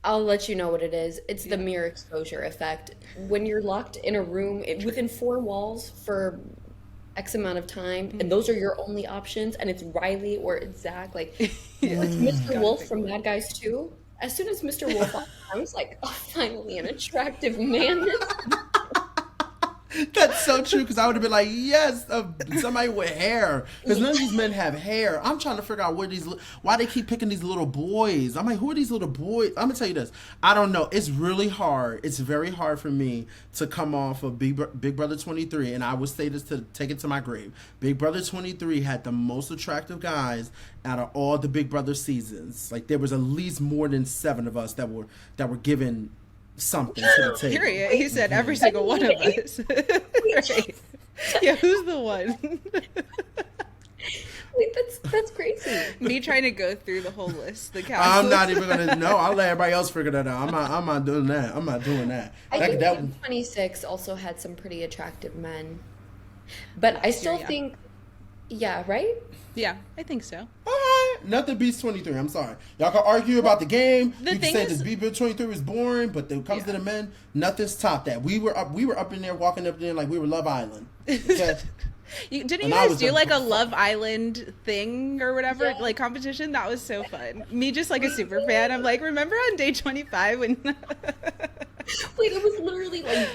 I'll let you know what it is. It's the mirror exposure effect. When you're locked in a room within 4 walls for X amount of time, and those are your only options, and it's Riley or it's Zach, like Mr. Wolf from Bad Guys 2. As soon as Mr. Wolf, I was like, oh, finally an attractive man. That's so true, because I would have been like, yes, somebody with hair. Because none of these men have hair. I'm trying to figure out why they keep picking these little boys. I'm like, who are these little boys? I'm going to tell you this. I don't know. It's really hard. It's very hard for me to come off of Big Brother 23. And I would say this to take it to my grave. Big Brother 23 had the most attractive guys out of all the Big Brother seasons. Like, there was at least more than 7 of us that were given something to the table. Period. He said every single one of us. Right. Yeah, who's the one? Wait, that's crazy. Me trying to go through the whole list. The cast I'm list. not even gonna. No, I'll let everybody else figure that out. I'm not doing that. I'm not doing that. I think Team 26 also had some pretty attractive men, but I still think, yeah, right? Yeah, I think so. All right, nothing beats 23. I'm sorry. Y'all can argue about the game. You can say this Big Brother 23 was boring, but when it comes to the men, nothing's topped that. We were up in there, walking up there like we were Love Island. Okay? Didn't you guys do like a Love Island thing or whatever, like competition? That was so fun. Me just like a super fan. I'm like, remember on day 25 when? Wait, it was literally like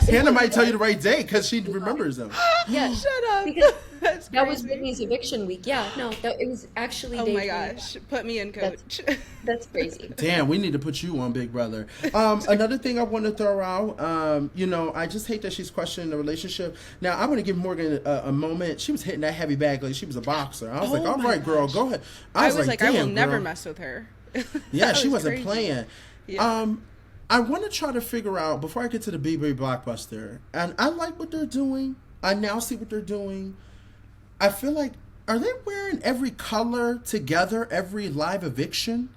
Hannah might tell you the right day because she remembers them. Yeah, shut up. Because that was Whitney's eviction week. Yeah, no, it was actually. Oh my gosh, put me in, coach. That's crazy. Damn, we need to put you on, Big Brother. Another thing I want to throw out, I just hate that she's questioning the relationship. Now, I want to give Morgan a moment. She was hitting that heavy bag like she was a boxer. I was like, all right, girl, go ahead. I was like, I will girl. never mess with her. Yeah, she wasn't playing. Yeah. I want to try to figure out, before I get to the BB Blockbuster, and I like what they're doing. I now see what they're doing. I feel like, are they wearing every color together, every live eviction?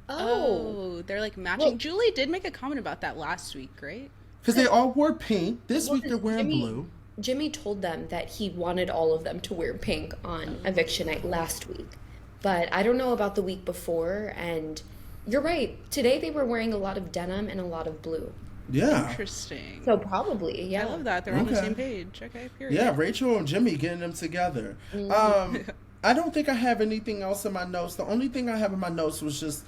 Oh, they're like matching. Well, Julie did make a comment about that last week, right? Because they all wore pink. This week they're wearing blue. Jimmy told them that he wanted all of them to wear pink on eviction night last week. But I don't know about the week before, and you're right. Today they were wearing a lot of denim and a lot of blue. Yeah. Interesting. So probably, yeah. I love that. They're on the same page. Okay, period. Yeah, Rachel and Jimmy getting them together. I don't think I have anything else in my notes. The only thing I have in my notes was just,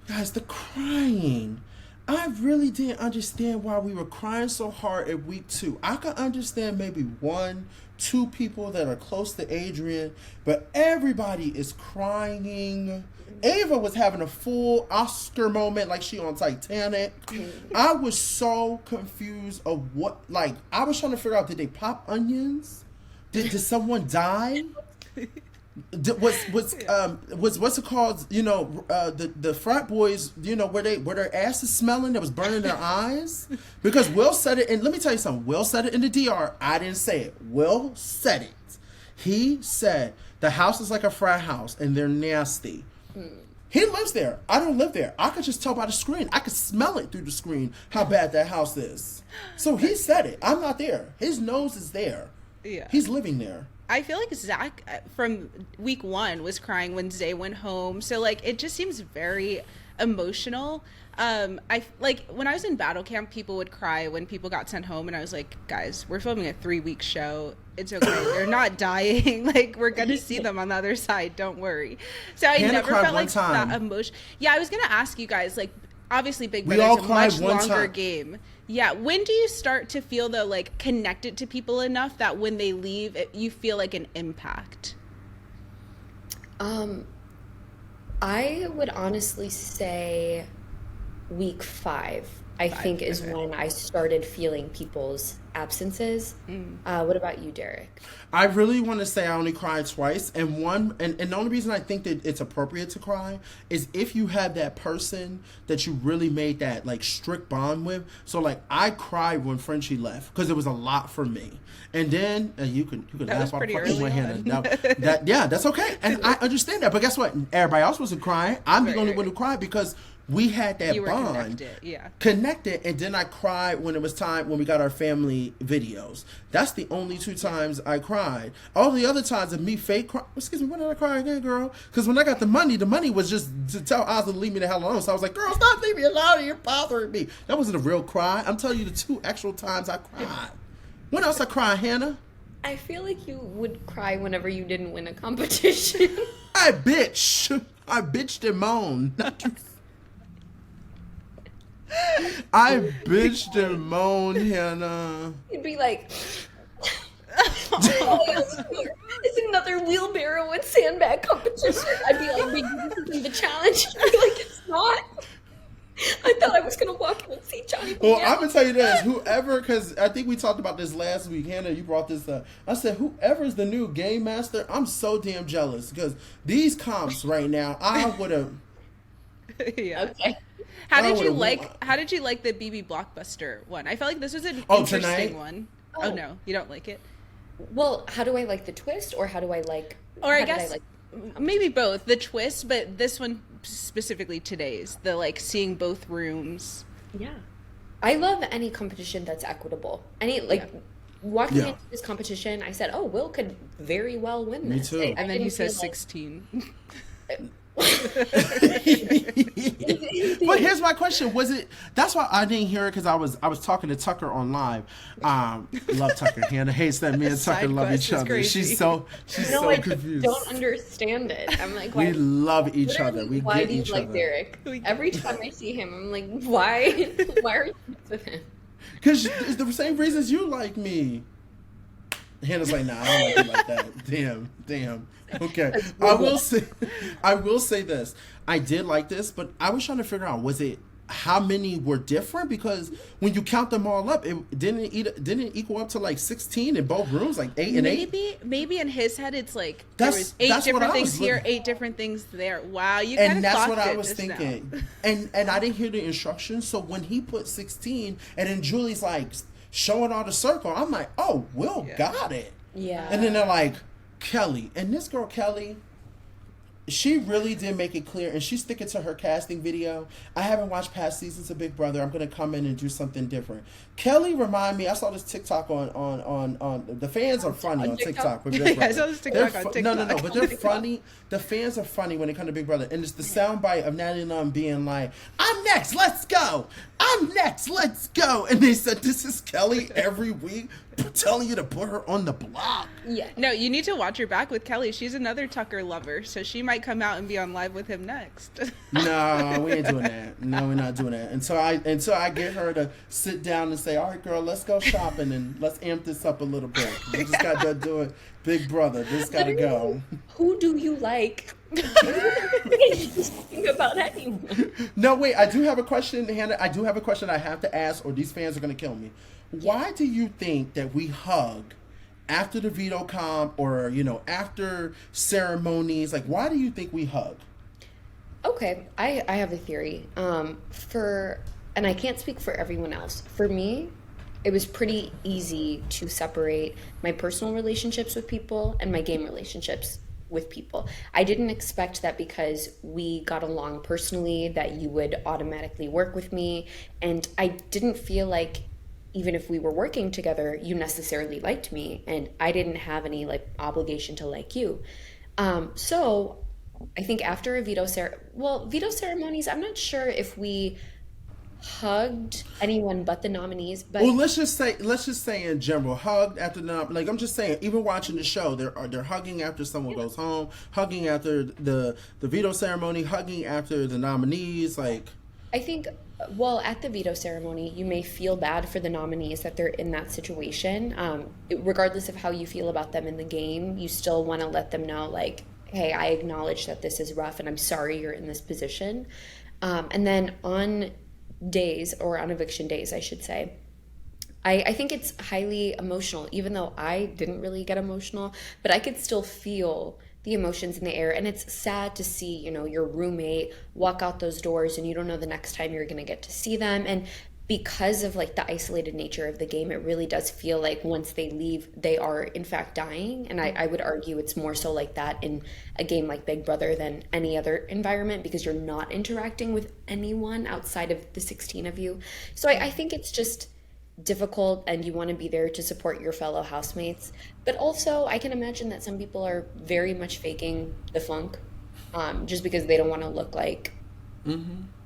guys, the crying. I really didn't understand why we were crying so hard at week 2. I could understand maybe 1, 2 people that are close to Adrian, but everybody is crying. Ava was having a full Oscar moment like she on Titanic. I was so confused of what, like, I was trying to figure out, did they pop onions? Did someone die? Was what's it called? The frat boys. Where their ass is smelling that was burning their eyes. Because Will said it, and let me tell you something. Will said it in the DR. I didn't say it. Will said it. He said the house is like a frat house and they're nasty. He lives there. I don't live there. I could just tell by the screen. I could smell it through the screen how bad that house is. So he said it. I'm not there. His nose is there. Yeah. He's living there. I feel like Zach from week 1 was crying when Zay went home. So like it just seems very emotional. I like when I was in battle camp, people would cry when people got sent home, and I was like, guys, we're filming a 3-week show. It's okay. They're not dying. Like, we're gonna see them on the other side. Don't worry. So I Hannah never cried felt one like time. that emotion. Yeah, I was gonna ask you guys, like, obviously Big We Brother all is a cried much one longer time. game. Yeah, when do you start to feel though like connected to people enough that when they leave, you feel like an impact? I would honestly say week 5, I think, is okay. when I started feeling people's absences. What about you, Derek? I really want to say I only cried twice, and the only reason I think that it's appropriate to cry is if you have that person that you really made that like strict bond with. So like I cried when Frenchie left because it was a lot for me, and then you can That was laugh pretty fucking early way, Hannah. on. Yeah, that's okay, and I understand that. But guess what? Everybody else wasn't crying. I'm the only one who cried because we had that You were bond connected, and then I cried when it was time when we got our family videos. That's the only 2 times I cried. All the other times of me fake cry. Excuse me, when did I cry again, girl? Because when I got the money was just to tell Oz to leave me the hell alone. So I was like, girl, stop leaving me alone, you're bothering me. That wasn't a real cry. I'm telling you the 2 actual times I cried. When else I cried, Hannah? I feel like you would cry whenever you didn't win a competition. I bitched and moaned. I bitched and moaned, Hannah. You'd be like, oh, it's another wheelbarrow and sandbag competition. I'd be like, this isn't the challenge. I'd be like, it's not. I thought I was going to walk in and see Johnny. Well, I'm going to tell you this. Whoever, because I think we talked about this last week. Hannah, you brought this up. I said, whoever's the new game master, I'm so damn jealous. Because these comps right now, I would have... Yeah. Okay. How did you like the BB Blockbuster one? I felt like this was an interesting tonight? one. Oh no, you don't like it? Well, how do I like the twist, or how do I like... Or I guess maybe both. The twist, but this one specifically today's, the like seeing both rooms. Yeah. I love any competition that's equitable. Walking into this competition, I said, oh, Will could very well win this. Me too. And then he says 16. But here's my question: that's why I didn't hear it, because I was talking to Tucker on live. Love Tucker. Hannah hates that me and Tucker love each other. Crazy. She's so I confused. don't understand it. I'm like, why? We love each other. We why get do you each like other. Derek? Every time I see him, I'm like, why? Why are you with him? Because it's the same reasons you like me. Hannah's like, nah, I don't like you like that. Damn. Okay. I will say this. I did like this, but I was trying to figure out, was it how many were different? Because when you count them all up, it didn't equal up to like 16 in both rooms, like 8 and 8. Maybe in his head it's like That's- there was 8 that's what different I was things here, looking- 8 different things there. Wow, you kind And of that's thought what I it was just thinking. now. And I didn't hear the instructions, so when he put 16 and then Julie's like showing all the circle, I'm like, oh, Will got it. Yeah. And then they're like, Kelly. And this girl, Kelly, she really did make it clear, and she's sticking to her casting video. I haven't watched past seasons of Big Brother. I'm going to come in and do something different. Kelly remind me, I saw this TikTok on the fans are funny on TikTok with Big Brother. I saw this TikTok on TikTok. No, but they're funny. The fans are funny when it comes to Big Brother. And it's the soundbite of Natalie Nunn being like, I'm next, let's go. I'm next, let's go. And they said, this is Kelly every week telling you to put her on the block. Yeah. No, you need to watch her back with Kelly. She's another Tucker lover, so she might come out and be on live with him next. No, we ain't doing that. No, we're not doing that. Until I get her to sit down and say, all right, girl, let's go shopping and let's amp this up a little bit. We just got to do it. Big Brother, this got to go. Who do you like? Think about anyone. No, wait, I do have a question, Hannah. I do have a question I have to ask, or these fans are going to kill me. Why do you think that we hug after the veto comp, or, after ceremonies? Like, why do you think we hug? Okay, I have a theory. And I can't speak for everyone else. For me, it was pretty easy to separate my personal relationships with people and my game relationships with people. I didn't expect that because we got along personally that you would automatically work with me, and I didn't feel like even if we were working together, you necessarily liked me, and I didn't have any obligation to like you. So I think after a veto ceremonies, I'm not sure if we hugged anyone but the nominees, but Well, let's just say in general, hugged after the like. I'm just saying, even watching the show, they're hugging after someone yeah, goes home, hugging after the veto ceremony, hugging after the nominees. Like, I think, well, at the veto ceremony, you may feel bad for the nominees that they're in that situation. Regardless of how you feel about them in the game, you still want to let them know, like, hey, I acknowledge that this is rough and I'm sorry you're in this position. And then on days, or on eviction days, I should say, I think it's highly emotional, even though I didn't really get emotional, but I could still feel the emotions in the air. And it's sad to see, your roommate walk out those doors and you don't know the next time you're going to get to see them. And because of like the isolated nature of the game, it really does feel like once they leave, they are in fact dying. And I would argue it's more so like that in a game like Big Brother than any other environment, because you're not interacting with anyone outside of the 16 of you. So I think it's just difficult, and you want to be there to support your fellow housemates. But also, I can imagine that some people are very much faking the funk, just because they don't want to look like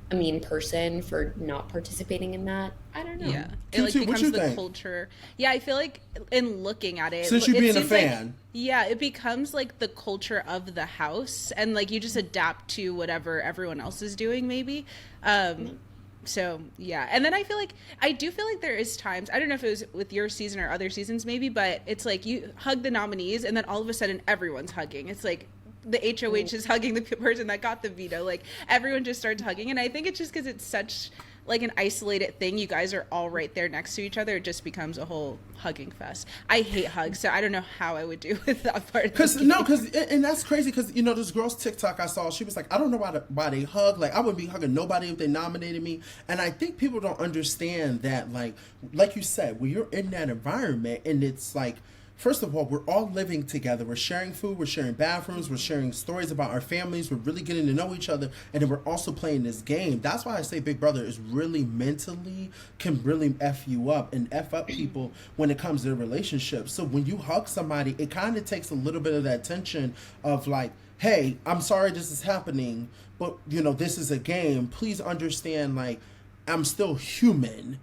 a mean person for not participating in that. I don't know. Yeah, it like QT, what becomes you the think? culture. Yeah, I feel like in looking at it, Since you it being a seems like, fan. yeah, it becomes like the culture of the house, and like you just adapt to whatever everyone else is doing, maybe. So yeah, and then I do feel like there is times, I don't know if it was with your season or other seasons maybe, but it's like you hug the nominees and then all of a sudden everyone's hugging. It's like the HOH is hugging the person that got the veto. Like everyone just starts hugging, and I think it's just because it's such like an isolated thing. You guys are all right there next to each other. It just becomes a whole hugging fest. I hate hugs, so I don't know how I would do with that part. And that's crazy because this girl's TikTok I saw, she was like, I don't know why they hug. Like I wouldn't be hugging nobody if they nominated me. And I think people don't understand that, like you said, when you're in that environment and it's like, first of all, we're all living together. We're sharing food. We're sharing bathrooms. We're sharing stories about our families. We're really getting to know each other. And then we're also playing this game. That's why I say Big Brother is really mentally, can really F you up and F up people when it comes to relationships. So when you hug somebody, it kind of takes a little bit of that tension of like, hey, I'm sorry this is happening, but, this is a game. Please understand, like, I'm still human,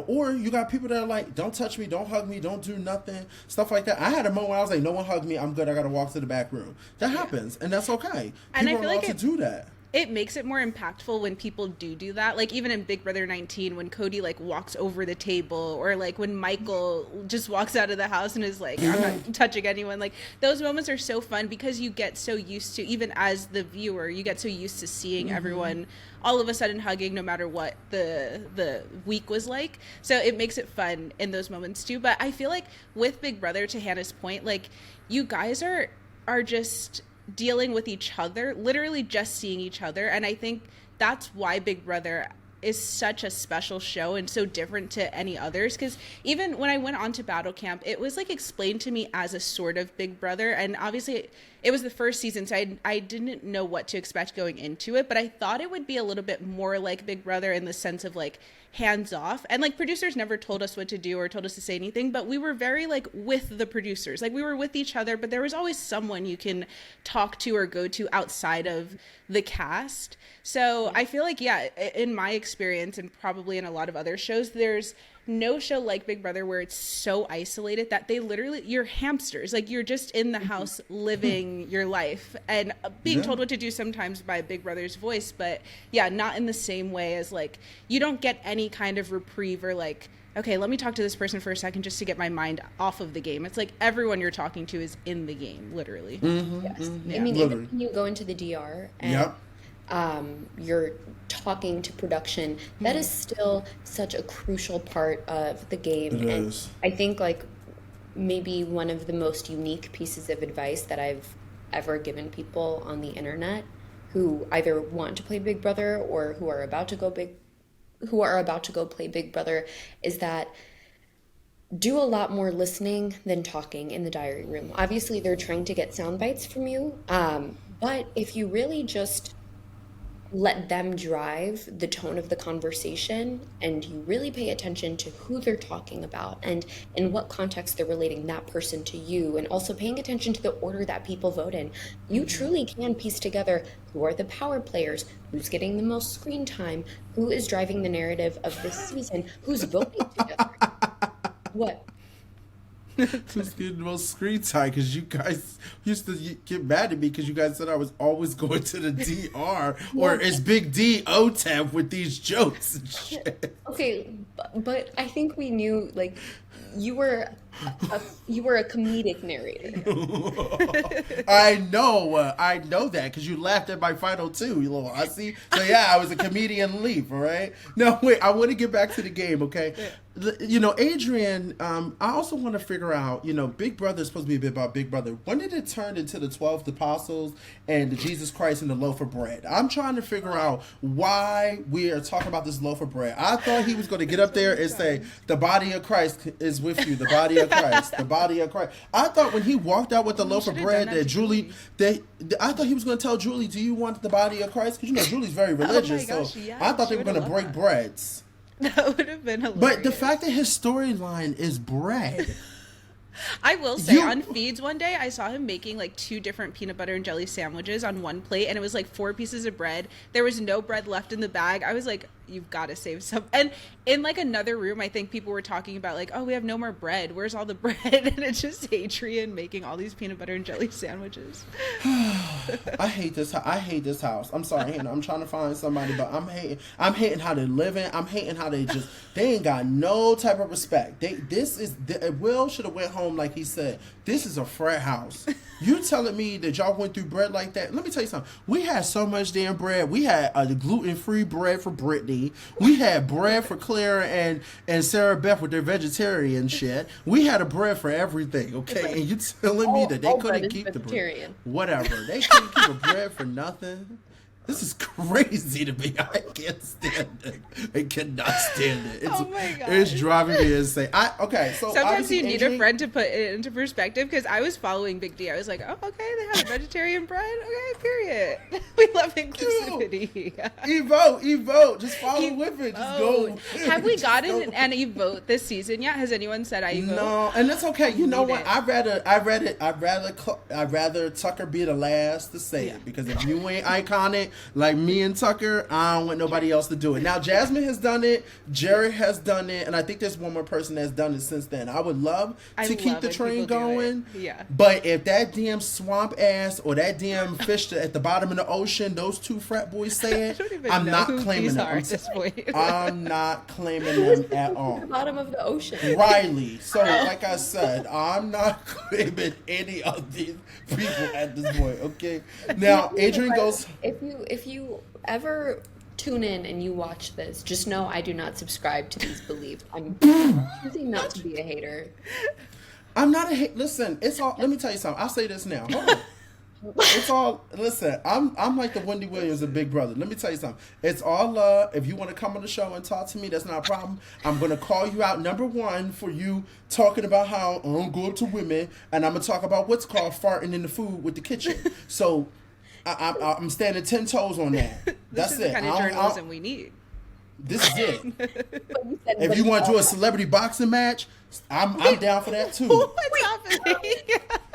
or you got people that are like, don't touch me, don't hug me, don't do nothing, stuff like that. I had a moment where I was like, no one hug me, I'm good, I gotta walk to the back room. That happens, and that's okay. And People I feel are allowed like to do that. It makes it more impactful when people do that. Like even in Big Brother 19, when Cody like walks over the table, or like when Michael just walks out of the house and is like, I'm not touching anyone. Like those moments are so fun because you get so used to, even as the viewer, you get so used to seeing everyone all of a sudden hugging no matter what the week was like. So it makes it fun in those moments too. But I feel like with Big Brother, to Hannah's point, like you guys are just dealing with each other, literally just seeing each other. And I think that's why Big Brother is such a special show and so different to any others, because even when I went on to Battle Camp, it was like explained to me as a sort of Big Brother, and obviously it was the first season, so I didn't know what to expect going into it, but I thought it would be a little bit more like Big Brother in the sense of like hands off, and like producers never told us what to do or told us to say anything, but we were very like with the producers, like we were with each other, but there was always someone you can talk to or go to outside of the cast. So I feel like, yeah, in my experience and probably in a lot of other shows, there's no show like Big Brother where it's so isolated that they literally, you're hamsters, like you're just in the house living your life and being told what to do sometimes by Big Brother's voice, but yeah, not in the same way as like you don't get any kind of reprieve or like, okay, let me talk to this person for a second just to get my mind off of the game. It's like everyone you're talking to is in the game, literally. Yes. Yeah. I mean, Literally. even when you go into the DR and you're talking to production, that is still such a crucial part of the game. It And is. I think like maybe one of the most unique pieces of advice that I've ever given people on the internet who either want to play Big Brother or who are about to go play Big Brother is that do a lot more listening than talking in the diary room. Obviously, they're trying to get sound bites from you, but if you really just let them drive the tone of the conversation, and you really pay attention to who they're talking about and in what context they're relating that person to you, and also paying attention to the order that people vote in, you truly can piece together who are the power players, who's getting the most screen time, who is driving the narrative of this season, who's voting together. What? Just getting the most screen time because you guys used to get mad at me because you guys said I was always going to the DR or it's Big D OTEP with these jokes and shit. Okay, but I think we knew, like, you were a comedic narrator. I know that because you laughed at my final two, you little hussy. So yeah, I was a comedian leap, all right? No, wait, I want to get back to the game, okay? You know, Adrian, I also want to figure out, you know, Big Brother is supposed to be a bit about Big Brother. When did it turn into the 12 apostles and the Jesus Christ and the loaf of bread? I'm trying to figure out why we are talking about this loaf of bread. I thought he was going to get up there and say, the body of Christ is with you, the body of Christ, the body of Christ. I thought when he walked out with the loaf of bread that Julie, I thought he was going to tell Julie, do you want the body of Christ? Because, you know, Julie's very religious, gosh, so yeah, I thought they were going to break that. breads. That would have been hilarious. But the fact that his storyline is bread. I will say, on feeds one day, I saw him making like 2 different peanut butter and jelly sandwiches on one plate, and it was like 4 pieces of bread. There was no bread left in the bag. I was like, you've got to save some. And in like another room, I think people were talking about like, oh, we have no more bread. Where's all the bread? And it's just Adrian making all these peanut butter and jelly sandwiches. I hate this. I hate this house. I'm sorry. I'm trying to find somebody, but I'm hating. I'm hating how they living. I'm hating how they ain't got no type of respect. Will should have went home like he said. This is a frat house. You telling me that y'all went through bread like that? Let me tell you something. We had so much damn bread. We had the gluten-free bread for Brittany. We had bread for Claire and Sarah Beth with their vegetarian shit. We had a bread for everything, okay? And you telling me that they couldn't keep the bread? Whatever. They couldn't keep a bread for nothing? This is crazy to me. I can't stand it. I cannot stand it. Oh my God. It's driving me insane. So sometimes you need Adrian, a friend to put it into perspective, because I was following Big D. I was like, oh, okay, they have a vegetarian bread. Okay, period. We love inclusivity. Evote. Just follow with it. Just go. Have we gotten an evote this season yet? Has anyone said I evote? No, and that's okay. You know what? I'd rather Tucker be the last to say it, because if you ain't iconic like me and Tucker, I don't want nobody else to do it. Now, Jasmine has done it, Jared has done it, and I think there's one more person that's done it since then. I would love to keep the train going. Yeah. But if that damn swamp ass or that damn fish at the bottom of the ocean, those 2 frat boys say it, I'm not claiming them. At this point. I'm not claiming them at all. The bottom of the ocean. Riley. So, like I said, I'm not claiming any of these people at this point, okay? Now, Adrian goes... If you ever tune in and you watch this, just know I do not subscribe to these beliefs. I'm choosing not to be a hater. I'm not a hater. Listen, it's all... Let me tell you something. I'll say this now. Hold on. It's all... Listen, I'm like the Wendy Williams of Big Brother. Let me tell you something. It's all love. If you want to come on the show and talk to me, that's not a problem. I'm going to call you out, number one, for you talking about how I don't go up to women, and I'm going to talk about what's called farting in the food with the kitchen. So... I'm standing 10 toes on that. That's this is it. the kind of journalism we need. This is it. If you want to do a celebrity boxing match, I'm down for that too. What's happening?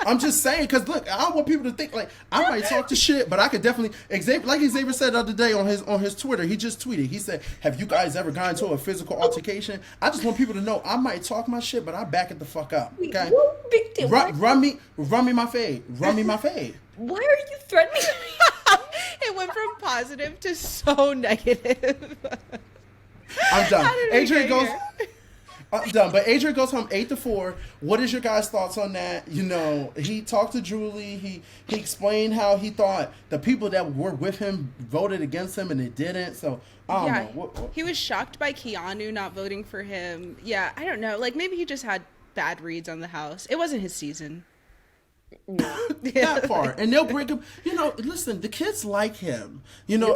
I'm just saying, because look, I don't want people to think like I might talk to shit, but I could definitely like Xavier said the other day on his Twitter. He just tweeted. He said, "Have you guys ever gotten into a physical altercation?" I just want people to know I might talk my shit, but I back it the fuck up. Okay, Big deal. Run me my fade. Run me my fade. Why are you threatening me? It went from positive to so negative. I'm done. Adrian goes. Here? I'm done. But Adrian goes home 8-4. What is your guys' thoughts on that? You know, he talked to Julie. He explained how he thought the people that were with him voted against him and they didn't. So I don't know. What? He was shocked by Keanu not voting for him. Yeah, I don't know. Like maybe he just had bad reads on the house. It wasn't his season. No. That part. And they'll bring him. You know, listen, the kids like him. You know,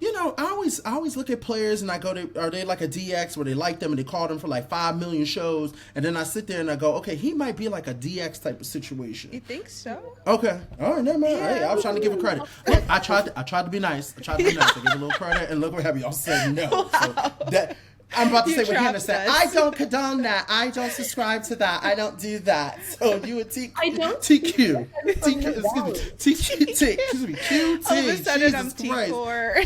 I always look at players and I go to, are they like a DX where they like them and they call them for like 5 million shows, and then I sit there and I go, okay, he might be like a DX type of situation. You think so? Okay, all right, never mind. Hey, I was trying to give him credit. Look, I tried to be nice. I gave a little credit, and look what happened. Y'all said no. Wow. So that. I'm about to say what Hannah said. I don't condone that. I don't subscribe to that. I don't do that. So you would TQ. Excuse me. QT. All of a sudden I'm T4.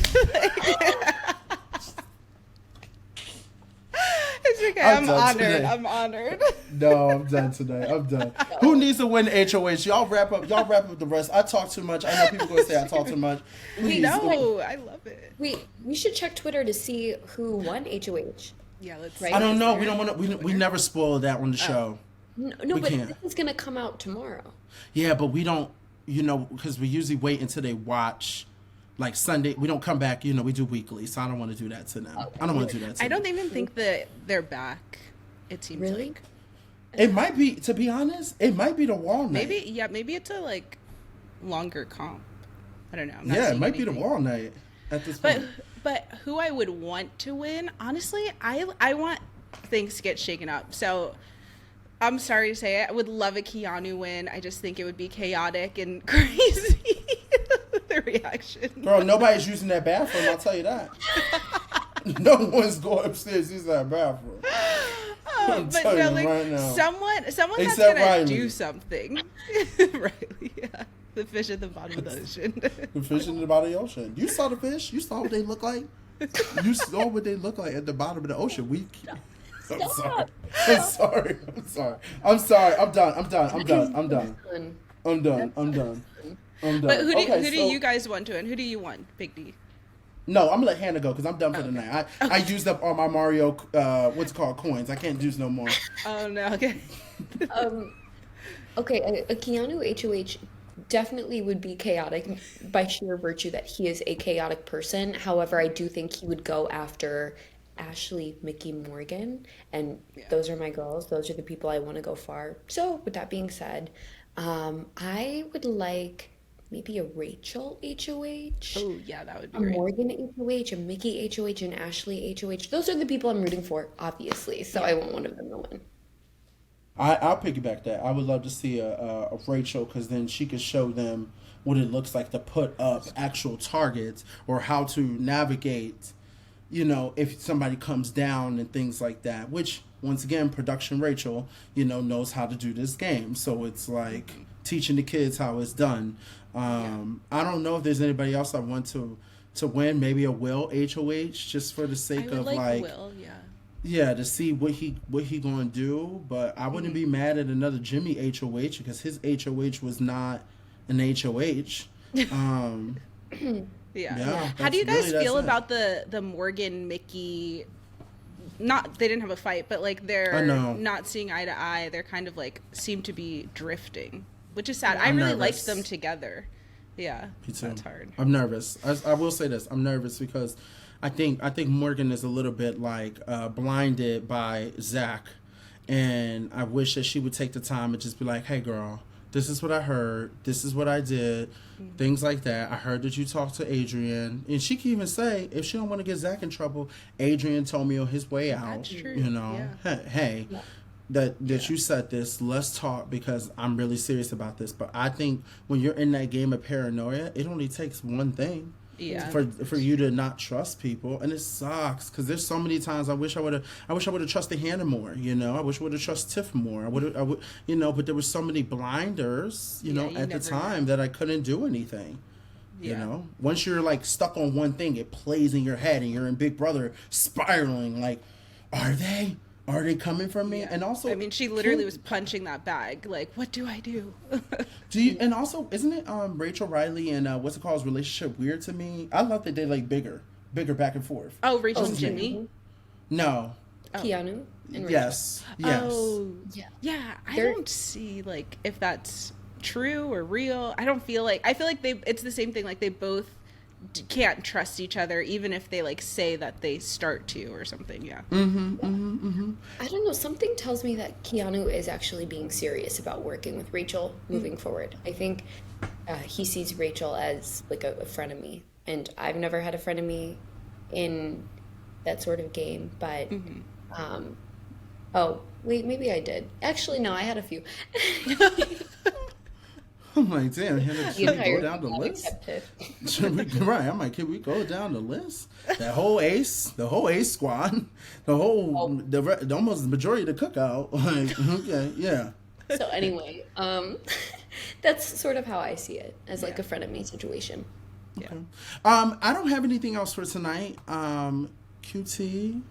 It's okay. I'm honored. Today. I'm honored. No, I'm done today. I'm done. Who needs to win HOH? Y'all wrap up the rest. I talk too much. I know people going to say I talk too much. Please. No, I love it. We should check Twitter to see who won HOH. Yeah, let's. Right? I don't know. We don't want to. We never spoil that on the show. No, but this is gonna come out tomorrow. Yeah, but we don't. Because we usually wait until they watch. Like Sunday, we don't come back. We do weekly, so I don't want to do that to them. Okay. I don't want to do that to them. I don't even think that they're back. It seems like it might be. To be honest, it might be the wall night. Maybe it's a like longer comp. I don't know. It might be the wall night at this point. But who I would want to win, honestly, I want things to get shaken up. So I'm sorry to say it, I would love a Keanu win. I just think it would be chaotic and crazy. The reaction. Girl, nobody's using that bathroom, I'll tell you that. No one's going upstairs using that bathroom. But no, like right now. Someone that's gonna Riley. Do something. Riley, yeah. The fish at the bottom of the ocean. The fish in the bottom of the ocean. You saw the fish? You saw what they look like? You saw what they look like at the bottom of the ocean. I'm sorry. I'm done. But who do you guys want to win? Who do you want, Big D? No, I'm gonna let Hannah go because I'm done for the night. I used up all my Mario coins. I can't do no more. Oh no. Okay. Okay, a Keanu HOH definitely would be chaotic by sheer virtue that he is a chaotic person. However, I do think he would go after Ashley, Mickey, Morgan, and those are my girls. Those are the people I want to go far. So with that being said, I would like maybe a Rachel HOH. Oh yeah, that would be a great. Morgan HOH, a Mickey HOH, and Ashley HOH. Those are the people I'm rooting for, obviously. So I want one of them to win. I'll piggyback that. I would love to see a Rachel because then she could show them what it looks like to put up actual targets or how to navigate, if somebody comes down and things like that. Which, once again, production Rachel, knows how to do this game. So it's like teaching the kids how it's done. I don't know if there's anybody else I want to win. Maybe a Will HOH just for the sake of like Will, yeah, to see what he gonna do. But I wouldn't be mad at another Jimmy HOH because his HOH was not an HOH. Yeah. How do you guys feel about the Morgan Mickey? Not they didn't have a fight, but like they're not seeing eye to eye. They're kind of like seem to be drifting, which is sad. I really liked them together. Yeah, me too. That's hard. I'm nervous. I will say this. I'm nervous because I think Morgan is a little bit like blinded by Zach, and I wish that she would take the time and just be like, "Hey, girl, this is what I heard. This is what I did." Things like that. I heard that you talked to Adrian, and she can even say if she don't want to get Zach in trouble, Adrian told me on his way out. That's true. Hey. That you said this, let's talk because I'm really serious about this. But I think when you're in that game of paranoia, it only takes one thing for you to not trust people, and it sucks because there's so many times I wish I would have trusted Hannah more. I wish I would have trusted Tiff more. I would but there were so many blinders, at the time that I couldn't do anything. Once you're like stuck on one thing, it plays in your head, and you're in Big Brother spiraling. Like, are they coming from me? Yeah. And also, I mean, she literally was punching that bag. Like, what do I do? And also, isn't it Rachel Riley and what's it called? Relationship weird to me. I love that they like bigger back and forth. Oh, Rachel and Jimmy. No. Keanu. And Yes. Oh, yeah. I don't see like if that's true or real. I feel like it's the same thing. Like they both can't trust each other even if they like say that they start to or something. I don't know, something tells me that Keanu is actually being serious about working with Rachel moving forward. I think he sees Rachel as like a frenemy and I've never had a frenemy in that sort of game, but oh, wait, maybe I did. Actually, no, I had a few. I'm like, damn, should we go down the list? Right, I'm like, can we go down the list? The whole ace squad, almost the majority of the cookout. Like, okay, yeah. So anyway, that's sort of how I see it, as like a frenemy situation. Yeah. Okay. I don't have anything else for tonight. QT,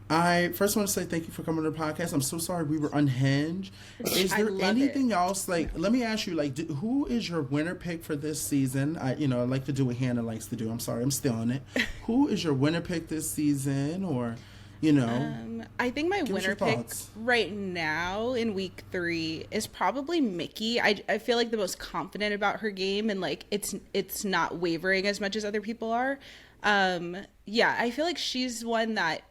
I first want to say thank you for coming to the podcast. I'm so sorry we were unhinged. Is there anything else? Like, let me ask you, like, who is your winner pick for this season? I like to do what Hannah likes to do. I'm sorry, I'm still on it. Who is your winner pick this season? Or, I think my winner pick right now in week 3 is probably Mickey. I feel like the most confident about her game, and like it's not wavering as much as other people are. I feel like she's one that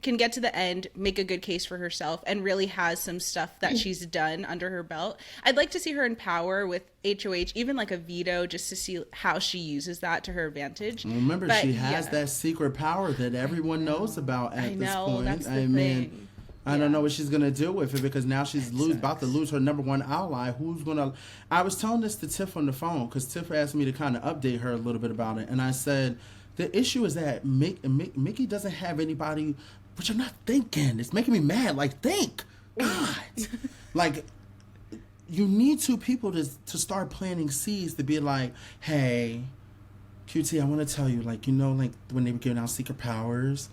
can get to the end, make a good case for herself, and really has some stuff that she's done under her belt. I'd like to see her in power with HOH, even like a veto, just to see how she uses that to her advantage. Remember, she has that secret power that everyone knows about at this point. That's the thing. I don't know what she's gonna do with it, because now she's about to lose her number one ally. Who's gonna? I was telling this to Tiff on the phone, because Tiff asked me to kind of update her a little bit about it, and I said the issue is that Mickey doesn't have anybody. But you're not thinking. It's making me mad. Like, think. God. Like, you need 2 people to start planting seeds to be like, hey, QT, I want to tell you, like, like when they were giving out secret powers,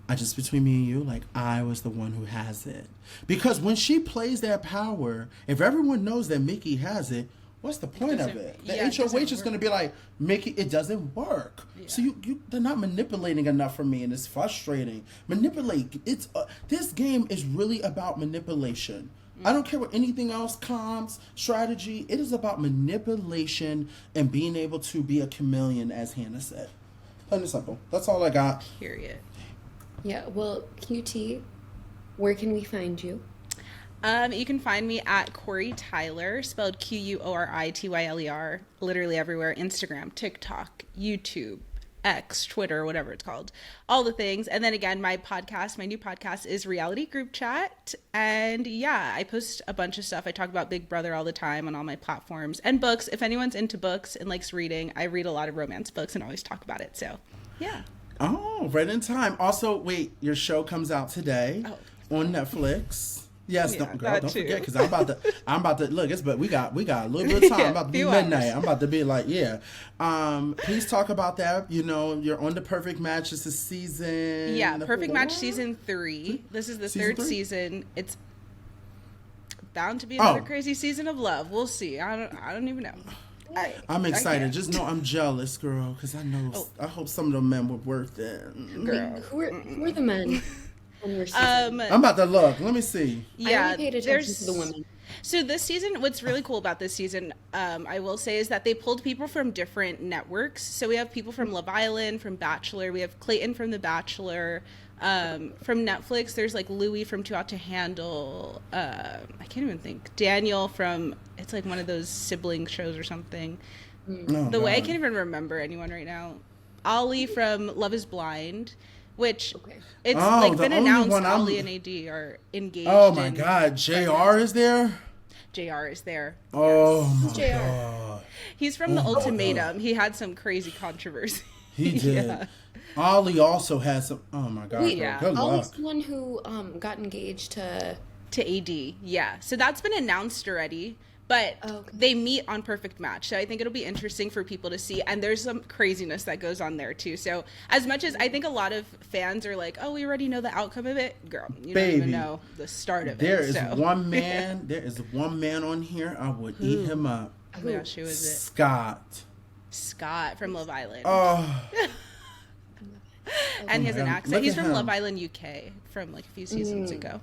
between me and you, like, I was the one who has it. Because when she plays that power, if everyone knows that Mickey has it, what's the point of it? The HOH is going to be like, Mickey, it doesn't work. Yeah. So they're not manipulating enough for me, and it's frustrating. This game is really about manipulation. I don't care what anything else, comms, strategy. It is about manipulation and being able to be a chameleon, as Hannah said. Plain and simple. That's all I got. Period. Yeah, well, QT, where can we find you? You can find me at Quori-Tyler, spelled Quorityler, literally everywhere. Instagram, TikTok, YouTube, X, Twitter, whatever it's called. All the things. And then again, my new podcast is Reality Group Chat. And yeah, I post a bunch of stuff. I talk about Big Brother all the time on all my platforms. And books. If anyone's into books and likes reading, I read a lot of romance books and always talk about it. So, yeah. Oh, right in time. Also, wait, your show comes out today on Netflix. Yes, don't forget, because I'm about to look. But we got a little bit of time. I'm about to be midnight. I'm about to be like, please talk about that. You're on The Perfect Match. It's a season. Yeah, Perfect Match season 3. This is the third season. It's bound to be another crazy season of love. We'll see. I don't even know. I'm excited. Just know I'm jealous, girl, because I know. I hope some of the men were worth it. Girl, who are the men? I'm about to look. Let me see. Yeah, I paid attention to the women. So this season, what's really cool about this season, I will say, is that they pulled people from different networks. So we have people from Love Island, from Bachelor. We have Clayton from The Bachelor. From Netflix, there's like Louis from Too Hot to Handle. I can't even think. Daniel from, it's like one of those sibling shows or something. I can't even remember anyone right now. Ollie from Love is Blind. Which it's been announced Ollie and AD are engaged. Oh my God, JR is there? JR is there. Oh my God. He's from The Ultimatum. He had some crazy controversy. He did. Yeah. Ollie also had some. Oh my God. Good luck. Ollie's the one who got engaged to AD. Yeah. So that's been announced already. But they meet on Perfect Match. So I think it'll be interesting for people to see. And there's some craziness that goes on there, too. So as much as I think a lot of fans are like, oh, we already know the outcome of it. Girl, you don't even know the start of it. There is one man on here. I would eat him up. Oh my gosh, who is it? Scott from Love Island. Oh. And he has an accent. He's from Love Island, UK, from like a few seasons ago.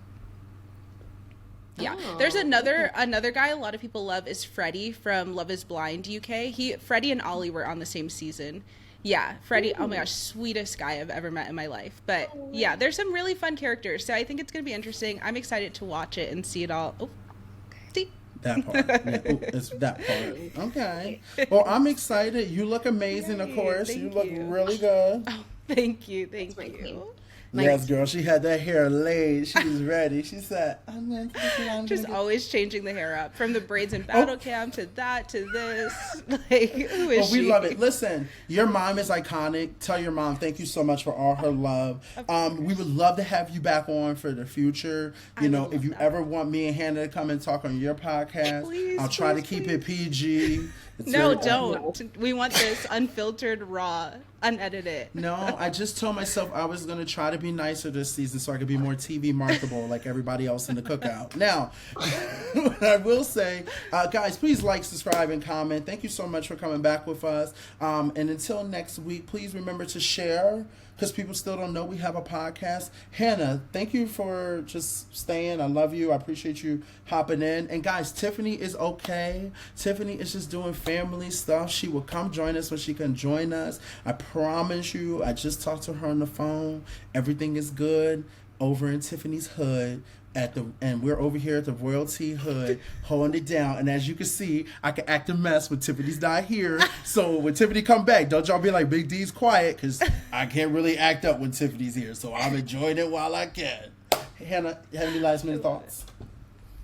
Yeah, there's another guy a lot of people love is Freddie from Love is Blind UK. Freddie and Ollie were on the same season. Yeah, Freddie, oh my gosh, sweetest guy I've ever met in my life. But yeah, there's some really fun characters. So I think it's going to be interesting. I'm excited to watch it and see it all. Oh, see? That part. Yeah. Ooh, it's that part. Okay. Well, I'm excited. You look amazing, of Yay, course. thank You look you. really good. Oh, thank you. Thank my queen. you. Yes, girl. She had that hair laid. She was ready. She said, Just always changing the hair up from the braids in battle cam to that to this. Like, who is we she? love it. Listen, your mom is iconic. Tell your mom thank you so much for all her love. We would love to have you back on for the future. You know, if you ever want me and Hannah to come and talk on your podcast, Please, I'll try to please, keep it PG. It's No, very- don't. We want this unfiltered, raw, unedited. No, I just told myself I was going to try to be nicer this season so I could be more TV marketable like everybody else in the cookout. Now, I will say, guys, please like, subscribe, and comment. Thank you so much for coming back with us. And until next week, please remember to share because people still don't know we have a podcast. Hannah, thank you for just staying. I love you. I appreciate you hopping in. And guys, Tiffany is okay. Tiffany is just doing family stuff. She will come join us when she can join us. I promise you, I just talked to her on the phone. Everything is good over in Tiffany's hood. And we're over here at the Royalty Hood holding it down. And as you can see, I can act a mess when Tiffany's not here. So when Tiffany come back, don't y'all be like, Big D's quiet, because I can't really act up when Tiffany's here. So I'm enjoying it while I can. Hannah, you have any last minute thoughts?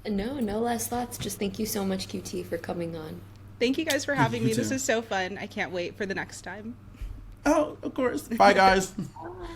No last thoughts. Just thank you so much, QT, for coming on. Thank you guys for having You me. This too. is so fun. I can't wait for the next time. Oh, of course. Bye, guys. Bye.